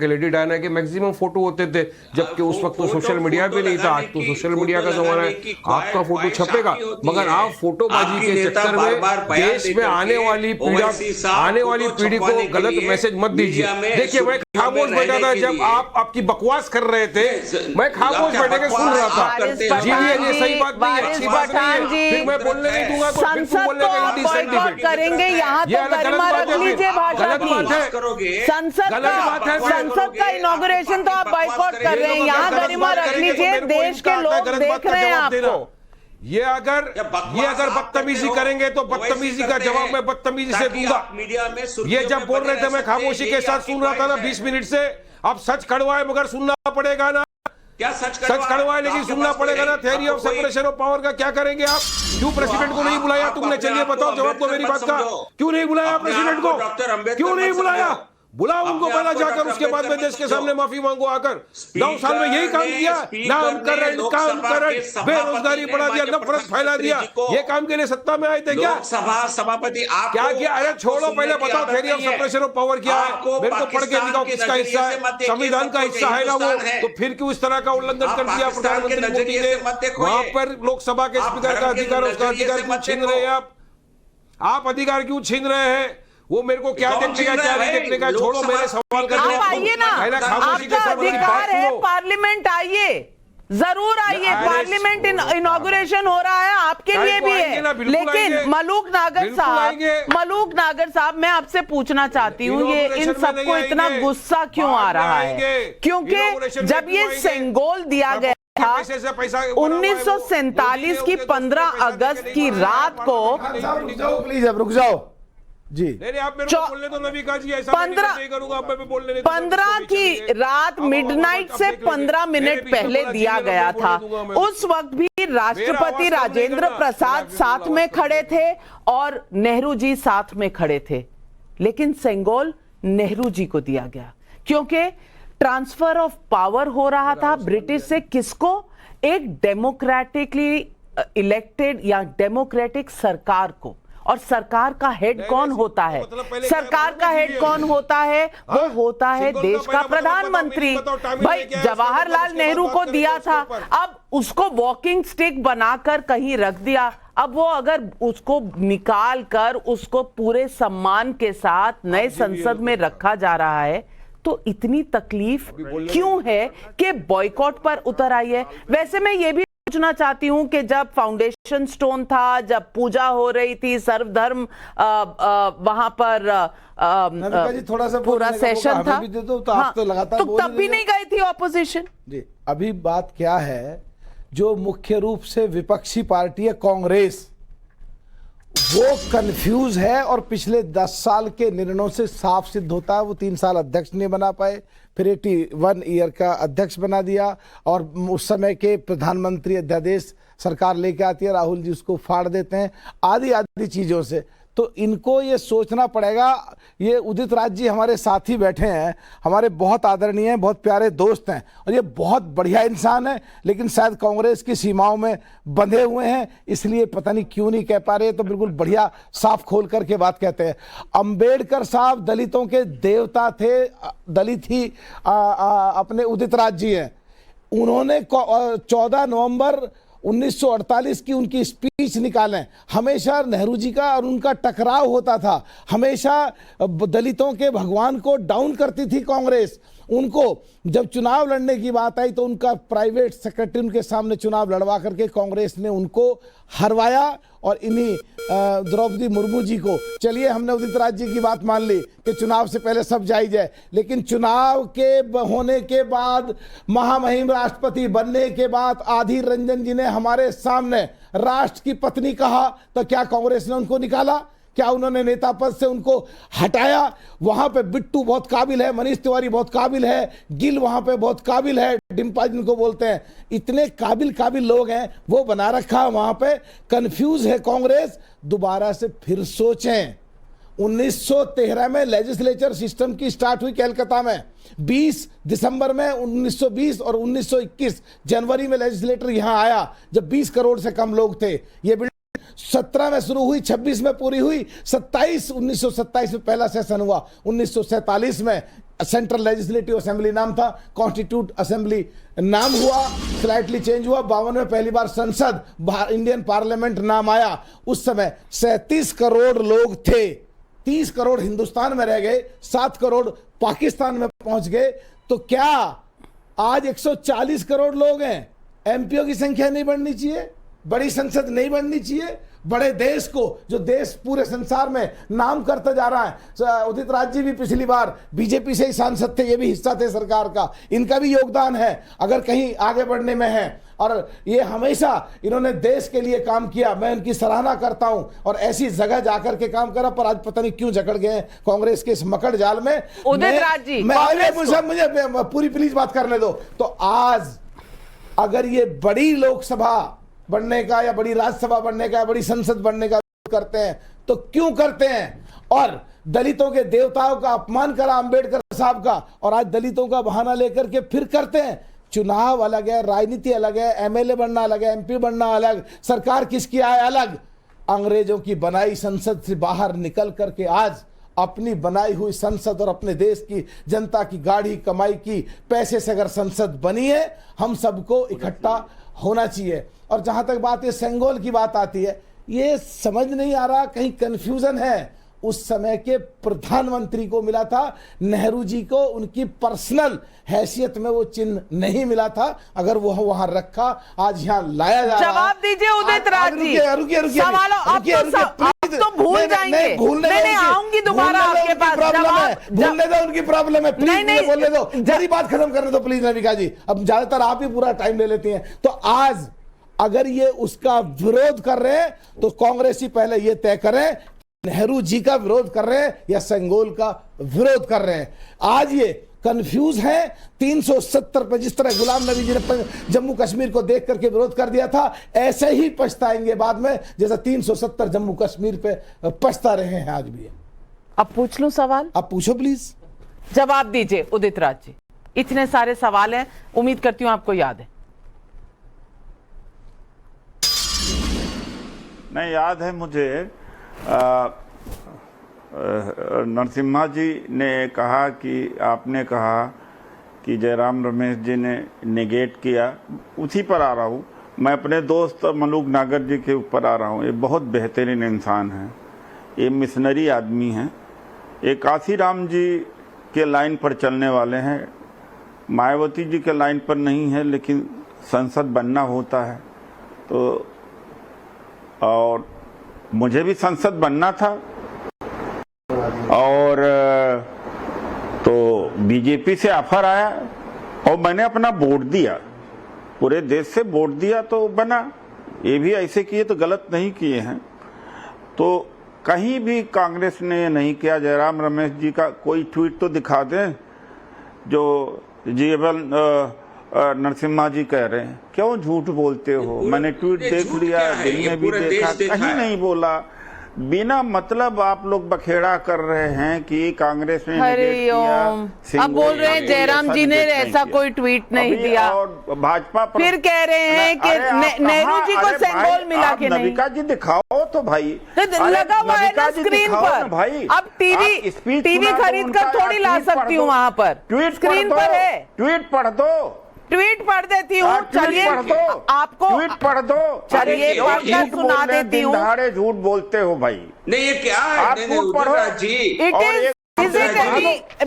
के मैक्सिमम फोटो होते थे, जबकि उस वक्त तो सोशल मीडिया भी नहीं था। आज तो सोशल मीडिया का जमाना है, आपका फोटो छपेगा। मगर आप फोटोबाजी के चक्कर में देश में आने वाली पीढ़ी को गलत मैसेज मत दीजिए। देखिए, मैं खामोश बैठा था जब आप आपकी बकवास कर रहे थे, मैं खामोश बैठे के सुन रहा था। जी ये सही बात नहीं है, अच्छी बात नहीं है, फिर मैं बोलने नहीं दूंगा तो फिर तू बोलने का इंडिसेंट डिबेट करेंगे। यहाँ तो गरिमा रख लीजिए भाषा की। संसद का इनॉग्रेशन तो आप बाइकआउट कर रहे हैं, यहाँ गरिमा रख लीजिए, देश के लोग देख रहे हैं आपको। ये अगर बदतमीजी करेंगे तो बदतमीजी का जवाब मैं बदतमीजी से दूंगा। ये जब बोल रहे थे मैं खामोशी के साथ सुन रहा था ना 20 मिनट से। अब सच कड़वा है मगर सुनना पड़ेगा ना। क्या सच कड़वा है लेकिन सुनना पड़ेगा ना। Theory of separation of power का क्या करेंगे आप? क्यों प्रेसिडेंट को नहीं बुलाया तुमने? चलिए बताओ, जवाब दो मेरी बात का। क्यों नहीं बुलाया प्रेसिडेंट को? क्यों नहीं बुलाया? बुलाओ उनको पहला जाकर, उसके बाद में देश के सामने माफी मांगो आकर। 9 साल में यही काम किया, नामकरण बेरोजगारी बढ़ा दिया, नफरत फैला दिया। ये काम के लिए सत्ता में आए थे क्या? लोकसभा सभापति आप क्या किया? अरे छोड़ो, पहले बताओ theory of separation of power क्या है, मेरे को पढ़ के दिखाओ किसका हिस्सा है। संविधान का हिस्सा है ना वो, तो फिर क्यों इस तरह का उल्लंघन कर दिया प्रधानमंत्री मोदी ने? वहां पर लोकसभा के स्पीकर का अधिकार, उसका अधिकार क्यों छीन रहे हैं आप? अधिकार क्यों छीन रहे हैं? वो मेरे को क्या देखने का, क्या नहीं देखने का, छोड़ो मेरे सवाल का जवाब। आइए ना, आपका अधिकार है, पार्लियामेंट आइए, जरूर आइए। पार्लियामेंट इनॉग्रेशन हो रहा है, आपके लिए भी है। लेकिन मलूक नागर साहब, मैं आपसे पूछना चाहती हूँ, ये इन सबको इतना गुस्सा क्यों आ रहा है? क्योंकि जब ये सेंगोल दिया गया था 1947 की 15 अगस्त की रात को, प्लीज रुक जाओ जी, आप मेरे को बोलने दो नविका जी, ऐसा नहीं करूंगा, मैं भी बोलने नहीं। 15 की रात मिडनाइट से 15 मिनट पहले दिया गया था। उस वक्त भी राष्ट्रपति राजेंद्र प्रसाद साथ में खड़े थे और नेहरू जी साथ में खड़े थे। लेकिन सेंगोल नेहरू जी को दिया गया क्योंकि ट्रांसफर ऑफ पावर हो रहा था ब्रिटिश से किसको? एक डेमोक्रेटिकली इलेक्टेड या डेमोक्रेटिक सरकार को। और सरकार का हेड कौन होता है? सरकार का हेड कौन होता है? वो होता है देश का प्रधानमंत्री। भाई जवाहरलाल नेहरू को दिया था, अब उसको वॉकिंग स्टिक बनाकर कहीं रख दिया। अब वो अगर उसको निकाल कर उसको पूरे सम्मान के साथ नए संसद में रखा जा रहा है तो इतनी तकलीफ क्यों है कि बॉयकॉट पर उतर आई है? वैसे मैं ये भी पूछना चाहती हूं कि जब फाउंडेशन स्टोन था, जब पूजा हो रही थी, सर्वधर्म वहां पर थोड़ा सा पूरा सेशन था, तो आप तो लगातार तो तब भी नहीं गई थी ऑपोजिशन जी। अभी बात क्या है, जो मुख्य रूप से विपक्षी पार्टी है कांग्रेस, वो कंफ्यूज है और पिछले 10 साल के निर्णयों से साफ सिद्ध होता है। वो 3 साल अध्यक्ष नहीं बना पाए, फिर 81 ईयर का अध्यक्ष बना दिया और उस समय के प्रधानमंत्री अध्यादेश सरकार लेके आती है, राहुल जी उसको फाड़ देते हैं, आदि आदि चीज़ों से। तो इनको ये सोचना पड़ेगा। ये उदित राज जी हमारे साथ ही बैठे हैं, हमारे बहुत आदरणीय हैं, बहुत प्यारे दोस्त हैं और ये बहुत बढ़िया इंसान है, लेकिन शायद कांग्रेस की सीमाओं में बंधे हुए हैं, इसलिए पता नहीं क्यों नहीं कह पा रहे। तो बिल्कुल बढ़िया साफ खोल करके बात कहते हैं। अंबेडकर साहब दलितों के देवता थे, दलित ही अपने उदित राज जी हैं। उन्होंने 14 नवंबर 1948 की उनकी स्पीच निकालें, हमेशा नेहरू जी का और उनका टकराव होता था, हमेशा दलितों के भगवान को डाउन करती थी कांग्रेस। उनको जब चुनाव लड़ने की बात आई तो उनका प्राइवेट सेक्रेटरी उनके सामने चुनाव लड़वा करके कांग्रेस ने उनको हरवाया और इन्हीं द्रौपदी मुर्मू जी को, चलिए हमने उदित राज जी की बात मान ली कि चुनाव से पहले सब जायज है, लेकिन चुनाव के होने के बाद, महामहिम राष्ट्रपति बनने के बाद आधीर रंजन जी ने हमारे सामने राष्ट्र की पत्नी कहा, तो क्या कांग्रेस ने उनको निकाला? क्या उन्होंने नेता पद से उनको हटाया? वहां पे बिट्टू बहुत काबिल है, मनीष तिवारी बहुत काबिल है, गिल वहां पे बहुत काबिल है, डिम्पा जिनको बोलते हैं, इतने काबिल लोग हैं, वो बना रखा वहां पे। कंफ्यूज है कांग्रेस, दोबारा से फिर सोचें। 1913 में लेजिस्लेचर सिस्टम की स्टार्ट हुई कलकत्ता में, 20 दिसंबर में 1920 और 1921 जनवरी में लेजिस्लेटर यहां आया जब 20 करोड़ से कम लोग थे। ये 17 में शुरू हुई, 26 में पूरी हुई, 1927 में पहला सेशन हुआ, 1947 में सेंट्रल लेजिस्लेटिव असेंबली नाम था, कॉन्स्टिट्यूट असेंबली नाम हुआ, स्लाइटली चेंज हुआ। 52 में पहली बार संसद इंडियन पार्लियामेंट नाम आया। उस समय 37 करोड़ लोग थे, 30 करोड़ हिंदुस्तान में रह गए, 7 करोड़ पाकिस्तान में पहुंच गए। तो क्या आज 140 करोड़ लोग हैं? एमपीओ की संख्या नहीं बढ़नी चाहिए? बड़ी संसद नहीं बननी चाहिए? बड़े देश को, जो देश पूरे संसार में नाम करता जा रहा है। उदित राज जी भी पिछली बार बीजेपी से ही सांसद थे, ये भी हिस्सा थे सरकार का, इनका भी योगदान है अगर कहीं आगे बढ़ने में है। और ये हमेशा इन्होंने देश के लिए काम किया, मैं उनकी सराहना करता हूं और ऐसी जगह जाकर के काम करा। पर आज पता नहीं क्यों जकड़ गए कांग्रेस के इस मकड़ जाल में। उदित राज जी, मुझे पूरी प्लीज बात करने दो। तो आज अगर ये बड़ी लोकसभा बनने का या बड़ी राज्यसभा बनने का या बड़ी संसद बनने का करते हैं तो क्यों करते हैं? और दलितों के देवताओं का अपमान करा अंबेडकर साहब का, और आज दलितों का बहाना लेकर के फिर करते हैं। चुनाव अलग है, राजनीति अलग है, एमएलए बनना अलग है, एमपी बनना अलग, सरकार किसकी आए अलग। अंग्रेजों की बनाई संसद से बाहर निकल करके आज अपनी बनाई हुई संसद और अपने देश की जनता की गाढ़ी कमाई की पैसे से अगर संसद बनी है, हम सबको इकट्ठा होना चाहिए। और जहां तक बात ये सेंगोल की बात आती है, ये समझ नहीं आ रहा, कहीं कंफ्यूजन है। उस समय के प्रधानमंत्री को मिला था, नेहरू जी को उनकी पर्सनल हैसियत में वो चिन्ह नहीं मिला था। अगर वो वहां रखा, आज यहाँ लाया जा रहा है। जवाब दीजिए उदित राज जी, सवालों आप तो भूल जाएंगे। नहीं, आऊंगी दोबारा आपके पास। भूलने दो, उनकी प्रॉब्लम है, प्लीज बोलने दो, मेरी बात खत्म करने दो प्लीज नविका जी। अब ज्यादातर आप ही पूरा टाइम ले लेती हैं। तो आज अगर ये उसका विरोध कर रहे हैं तो कांग्रेस ही पहले ये तय करें, नेहरू जी का विरोध कर रहे हैं या सेंगोल का विरोध कर रहे हैं। आज ये कंफ्यूज है। 370 पे जिस तरह गुलाम नबी जी ने जम्मू कश्मीर को देख करके विरोध कर दिया था, ऐसे ही पछताएंगे बाद में जैसा 370 जम्मू कश्मीर पे पछता रहे हैं आज भी। अब पूछ लूं सवाल? आप पूछो प्लीज। जवाब दीजिए उदित राज जी, इतने सारे सवाल हैं, उम्मीद करती हूं आपको याद है। नहीं याद है मुझे, नरसिम्हा जी ने कहा कि आपने कहा कि जयराम रमेश जी ने नेगेट किया, उसी पर आ रहा हूँ मैं। अपने दोस्त मलूक नागर जी के ऊपर आ रहा हूँ। ये बहुत बेहतरीन इंसान हैं, ये मिशनरी आदमी हैं, ये काशीराम जी के लाइन पर चलने वाले हैं, मायावती जी के लाइन पर नहीं है, लेकिन संसद बनना होता है तो, और मुझे भी संसद बनना था, और तो बीजेपी से ऑफर आया और मैंने अपना वोट दिया, पूरे देश से वोट दिया तो बना। ये भी ऐसे किए तो गलत नहीं किए हैं। तो कहीं भी कांग्रेस ने ये नहीं किया। जयराम रमेश जी का कोई ट्वीट तो दिखा दें जो जीएबल नरसिम्हा जी कह रहे हैं। क्यों झूठ बोलते हो? मैंने ट्वीट देख लिया, दिन में भी देखा, कहीं नहीं बोला। बिना मतलब आप लोग बखेड़ा कर रहे हैं कि कांग्रेस ने अब बोल रहे हैं जयराम जी ने ऐसा कोई ट्वीट नहीं दिया, और भाजपा फिर कह रहे हैं कि नेहरू जी को सिंबल मिला के नहीं। नविका जी दिखाओ तो भाई, लगा हुआ है ना स्क्रीन पर भाई। अब टीवी खरीद कर थोड़ी ला सकती हूँ वहाँ पर, स्क्रीन पर है। ट्वीट पढ़ दो, ट्वीट पढ़ देती हूँ। चलिए आपको ट्वीट पढ़ दो, चलिए पढ़कर सुना देती हूँ। झूठ बोलते हो भाई। नहीं ये क्या है? आप झूठ पढ़ो जी।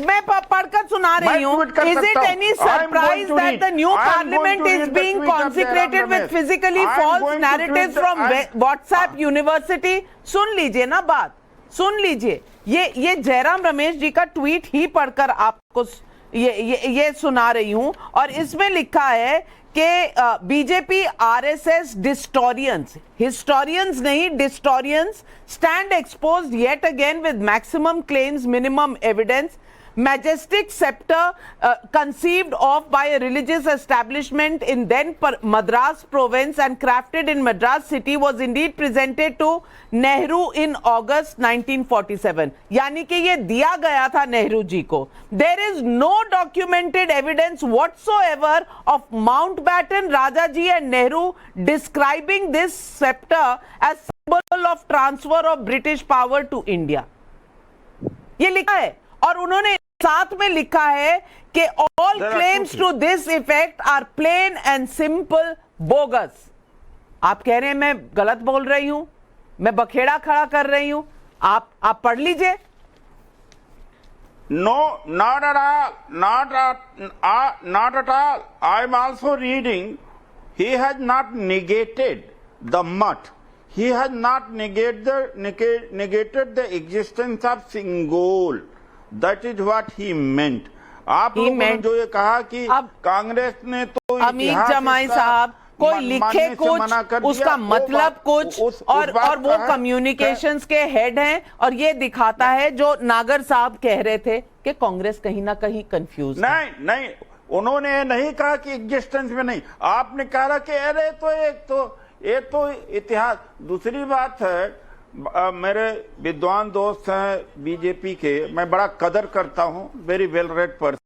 मैं पढ़कर सुना रही हूँ। Is it any surprise that the new parliament is being consecrated with physically false narratives from WhatsApp University? सुन लीजिए ना बात, सुन लीजिए। ये जयराम रमेश जी का ट्वीट ही पढ़कर आपको ये सुना रही हूं, और इसमें लिखा है कि बीजेपी आरएसएस डिस्टोरियंस, हिस्टोरियंस नहीं distorians, stand exposed yet again with maximum claims, minimum evidence, majestic scepter conceived of by a religious establishment in then Madras province and crafted in Madras city was indeed presented to Nehru in August 1947. यानी कि ये दिया गया था नेहरू जी को। There is no documented evidence whatsoever of Mountbatten, Rajaji and Nehru describing this scepter as symbol of transfer of British power to India. ये लिखा है, और उन्होंने साथ में लिखा है कि all claims to this effect are plain and simple bogus. आप कह रहे हैं मैं गलत बोल रही हूं, मैं बखेड़ा खड़ा कर रही हूं। आप पढ़ लीजिए। No, not at all. Not at all. I'm also reading. He has not negated the mutt. He has not negated the existence of Singol. That is what he meant. आप लोगों ने जो ये कहा कि कांग्रेस ने तो अमीर जमाई साहब कोई लिखे कुछ, उसका मतलब कुछ, और वो कम्युनिकेशंस के हेड हैं, और ये दिखाता है जो नागर साहब कह रहे थे कि कांग्रेस कहीं ना कहीं कंफ्यूज। नहीं, उन्होंने नहीं कहा कि एग्जिस्टेंस में नहीं, आपने कहा कि अरे ये तो इतिहास। दूसरी बात है, मेरे विद्वान दोस्त हैं बीजेपी के, मैं बड़ा कदर करता हूं, वेरी वेल रेड पर्सन।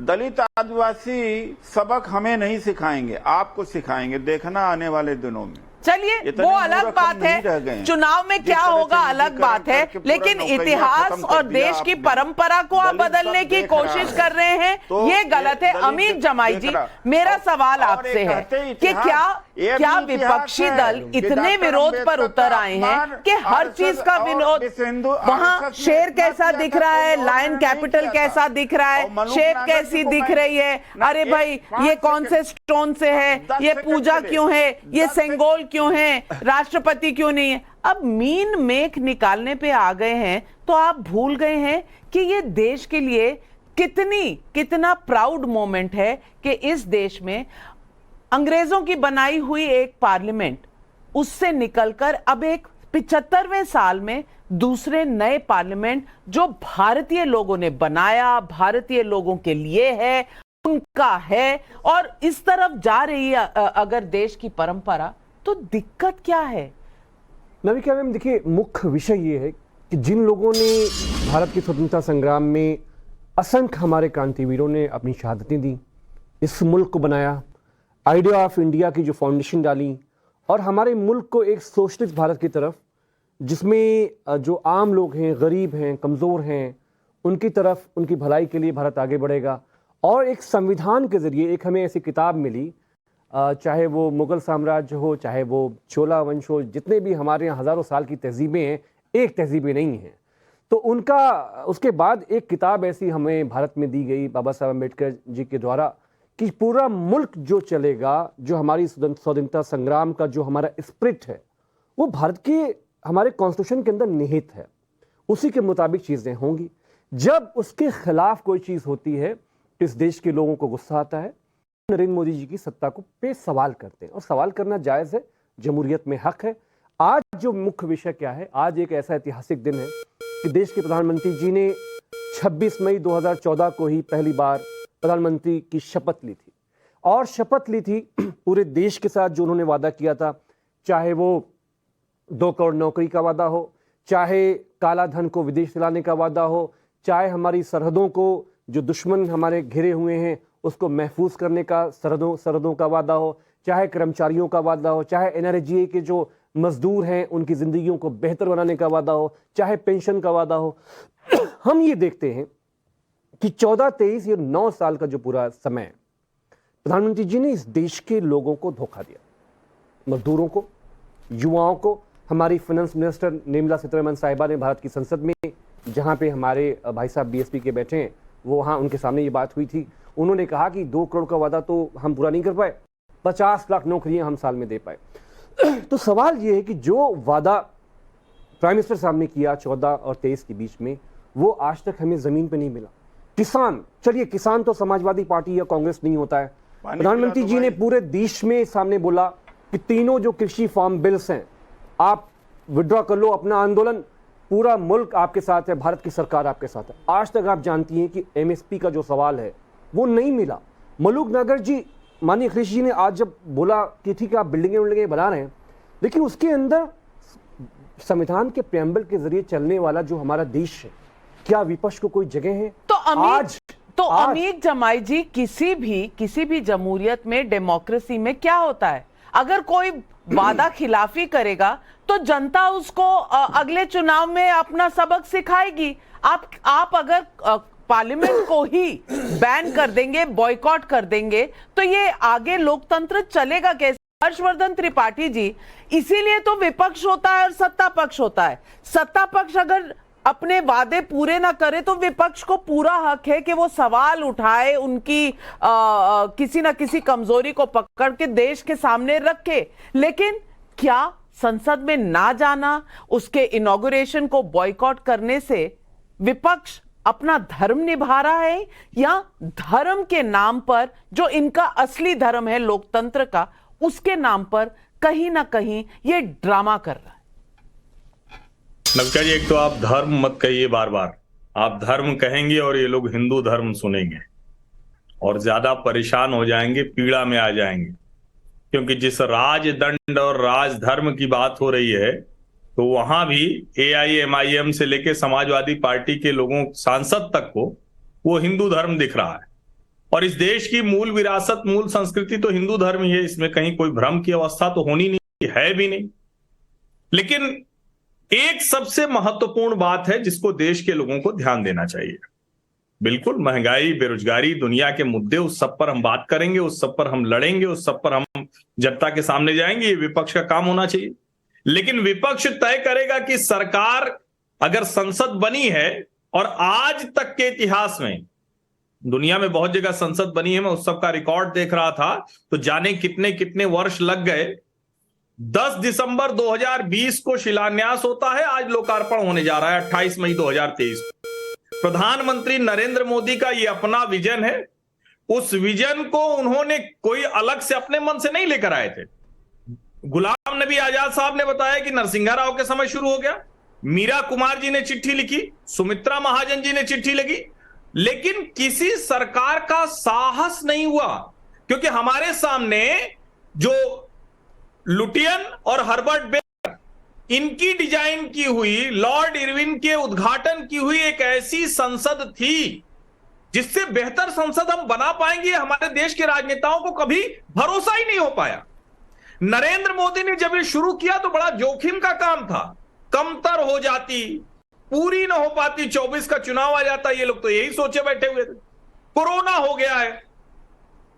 दलित आदिवासी सबक हमें नहीं सिखाएंगे, आपको सिखाएंगे, देखना आने वाले दिनों में। चलिए वो अलग बात है, चुनाव में क्या होगा अलग बात है, लेकिन इतिहास और देश की परंपरा को आप बदलने की कोशिश कर रहे हैं, ये गलत है। अमीर जमाई जी, मेरा सवाल आपसे है कि क्या विपक्षी दल इतने विरोध पर उतर आए हैं कि हर चीज का विरोध, वहां शेर कैसा दिख रहा है, लायन कैपिटल कैसा दिख रहा है, शेप कैसी दिख रही है, अरे भाई ये कौन से स्टोन से है, ये पूजा क्यों है, ये सेंगोल क्यों है, राष्ट्रपति क्यों नहीं है। अब मीन मेख निकालने पे आ गए हैं, तो आप भूल गए हैं कि ये देश के लिए कितना प्राउड मोमेंट है कि इस देश में अंग्रेजों की बनाई हुई एक पार्लियामेंट, उससे निकलकर अब एक 75वें साल में दूसरे नए पार्लियामेंट जो भारतीय लोगों ने बनाया, भारतीय लोगों के लिए है, उनका है, और इस तरफ जा रही है अगर देश की परंपरा, तो दिक्कत क्या है? नविका मैम, देखिए मुख्य विषय ये है कि जिन लोगों ने भारत के स्वतंत्रता संग्राम में असंख्य हमारे क्रांतिवीरों ने अपनी शहादतें दी, इस मुल्क को बनाया, आइडिया ऑफ इंडिया की जो फाउंडेशन डाली और हमारे मुल्क को एक सोशलिस्ट भारत की तरफ जिसमें जो आम लोग हैं, गरीब हैं, कमज़ोर हैं, उनकी तरफ, उनकी भलाई के लिए भारत आगे बढ़ेगा। और एक संविधान के ज़रिए एक हमें ऐसी किताब मिली, चाहे वो मुग़ल साम्राज्य हो, चाहे वो चोला वंश हो, जितने भी हमारे यहाँ हज़ारों साल की तहजीबें हैं, एक तहजीबें नहीं हैं। तो उसके बाद एक किताब ऐसी हमें भारत में दी गई बाबा साहब अम्बेडकर जी के द्वारा कि पूरा मुल्क जो चलेगा, जो हमारी स्वतंत्रता संग्राम का जो हमारा स्पिरिट है, वो भारत के हमारे कॉन्स्टिट्यूशन के अंदर निहित है। उसी के मुताबिक चीज़ें होंगी। जब उसके खिलाफ कोई चीज़ होती है, इस देश के लोगों को गुस्सा आता है, नरेंद्र मोदी जी की सत्ता को पे सवाल करते हैं, और सवाल करना जायज़ है, जमहूरियत में हक है। आज जो मुख्य विषय क्या है, आज एक ऐसा ऐतिहासिक दिन है कि देश के प्रधानमंत्री जी ने 26 मई 2014 को ही पहली बार प्रधानमंत्री की शपथ ली थी, और शपथ ली थी पूरे देश के साथ जो उन्होंने वादा किया था, चाहे वो 2 करोड़ नौकरी का वादा हो, चाहे काला धन को विदेश लाने का वादा हो, चाहे हमारी सरहदों को, जो दुश्मन हमारे घिरे हुए हैं, उसको महफूज करने का सरहदों का वादा हो, चाहे कर्मचारियों का वादा हो, चाहे NRGA के जो मजदूर हैं उनकी ज़िंदगियों को बेहतर बनाने का वादा हो, चाहे पेंशन का वादा हो। हम ये देखते हैं कि 14-23 ये 9 साल का जो पूरा समय है, प्रधानमंत्री जी ने इस देश के लोगों को धोखा दिया, मजदूरों को, युवाओं को। हमारी फाइनेंस मिनिस्टर निर्मला सीतारमण साहिबा ने भारत की संसद में, जहाँ पे हमारे भाई साहब BSP के बैठे हैं, वो वहाँ उनके सामने ये बात हुई थी। उन्होंने कहा कि 2 करोड़ का वादा तो हम पूरा नहीं कर पाए, 50 लाख नौकरियां हम साल में दे पाए। तो सवाल ये है कि जो वादा प्राइम मिनिस्टर साहब ने किया 14 और 23 के बीच में, वो आज तक हमें जमीन पे नहीं मिला। किसान, चलिए किसान तो समाजवादी पार्टी या कांग्रेस नहीं होता है। प्रधानमंत्री जी ने पूरे देश में सामने बोला कि तीनों जो कृषि फार्म बिल्स हैं, आप विड्रॉ कर लो अपना आंदोलन, पूरा मुल्क आपके साथ है, भारत की सरकार आपके साथ है। आज तक आप जानती हैं कि MSP का जो सवाल है वो नहीं मिला। मलूक नगर जी, माननीय अखिलेश जी ने आज जब बोला कि ठीक है आप बिल्डिंगे बना रहे हैं, लेकिन उसके अंदर संविधान के प्रेम्बल के जरिए चलने वाला जो हमारा देश है, क्या विपक्ष को कोई जगह है? तो अमीर जमाई जी, किसी भी जमहूरियत में, डेमोक्रेसी में क्या होता है, अगर कोई वादा खिलाफी करेगा तो जनता उसको अगले चुनाव में अपना सबक सिखाएगी। आप अगर पार्लियामेंट को ही बैन कर देंगे, बॉयकॉट कर देंगे, तो ये आगे लोकतंत्र चलेगा कैसे? हर्षवर्धन त्रिपाठी जी, इसीलिए तो विपक्ष होता है और सत्ता पक्ष होता है। सत्ता पक्ष अगर अपने वादे पूरे ना करे तो विपक्ष को पूरा हक है कि वो सवाल उठाए, उनकी किसी ना किसी कमजोरी को पकड़ के देश के सामने रखे। लेकिन क्या संसद में ना जाना, उसके इनॉग्रेशन को बॉयकॉट करने से विपक्ष अपना धर्म निभा रहा है, या धर्म के नाम पर, जो इनका असली धर्म है लोकतंत्र का, उसके नाम पर कहीं ना कहीं ये ड्रामा कर रहा है? नविका जी, एक तो आप धर्म मत कहिए बार बार, आप धर्म कहेंगे और ये लोग हिंदू धर्म सुनेंगे और ज्यादा परेशान हो जाएंगे, पीड़ा में आ जाएंगे। क्योंकि जिस राजदंड और राजधर्म की बात हो रही है, तो वहां भी AIMIM से लेके समाजवादी पार्टी के लोगों, सांसद तक को वो हिंदू धर्म दिख रहा है। और इस देश की मूल विरासत, मूल संस्कृति तो हिंदू धर्म ही है, इसमें कहीं कोई भ्रम की अवस्था तो होनी नहीं है, भी नहीं। लेकिन एक सबसे महत्वपूर्ण बात है जिसको देश के लोगों को ध्यान देना चाहिए। बिल्कुल, महंगाई, बेरोजगारी, दुनिया के मुद्दे, उस सब पर हम बात करेंगे, उस सब पर हम लड़ेंगे, उस सब पर हम जनता के सामने जाएंगे, ये विपक्ष का काम होना चाहिए। लेकिन विपक्ष तय करेगा कि सरकार अगर संसद बनी है, और आज तक के इतिहास में दुनिया में बहुत जगह संसद बनी है, मैं उस सब का रिकॉर्ड देख रहा था, तो जाने कितने कितने वर्ष लग गए। 10 दिसंबर 2020 को शिलान्यास होता है, आज लोकार्पण होने जा रहा है 28 मई 2023। प्रधानमंत्री नरेंद्र मोदी का ये अपना विजन है। उस विजन को उन्होंने कोई अलग से अपने मन से नहीं लेकर आए थे। गुलाम नबी आजाद साहब ने बताया कि नरसिंहा राव के समय शुरू हो गया, मीरा कुमार जी ने चिट्ठी लिखी, सुमित्रा महाजन जी ने चिट्ठी लिखी, लेकिन किसी सरकार का साहस नहीं हुआ। क्योंकि हमारे सामने जो लुटियन और हर्बर्ट बेकर, इनकी डिजाइन की हुई, लॉर्ड इरविन के उद्घाटन की हुई एक ऐसी संसद थी जिससे बेहतर संसद हम बना पाएंगे, हमारे देश के राजनेताओं को कभी भरोसा ही नहीं हो पाया। नरेंद्र मोदी ने जब ये शुरू किया तो बड़ा जोखिम का काम था। कमतर हो जाती, पूरी ना हो पाती, 24 का चुनाव आ जाता, ये लोग तो यही सोचे बैठे हुए थे। कोरोना हो गया है,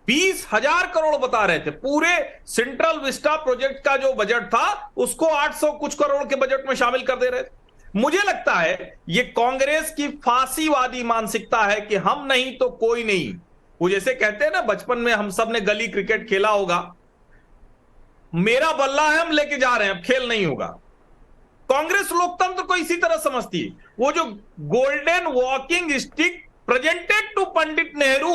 20,000 करोड़ बता रहे थे, पूरे सेंट्रल विस्टा प्रोजेक्ट का जो बजट था उसको 800 कुछ करोड़ के बजट में शामिल कर दे रहे थे। मुझे लगता है ये कांग्रेस की फांसीवादी मानसिकता है कि हम नहीं तो कोई नहीं। वो जैसे कहते हैं ना, बचपन में हम सब ने गली क्रिकेट खेला होगा, मेरा बल्ला है, हम लेके जा रहे हैं, अब खेल नहीं होगा। कांग्रेस लोकतंत्र को इसी तरह समझती है। वो जो golden walking stick presented to Pandit Nehru,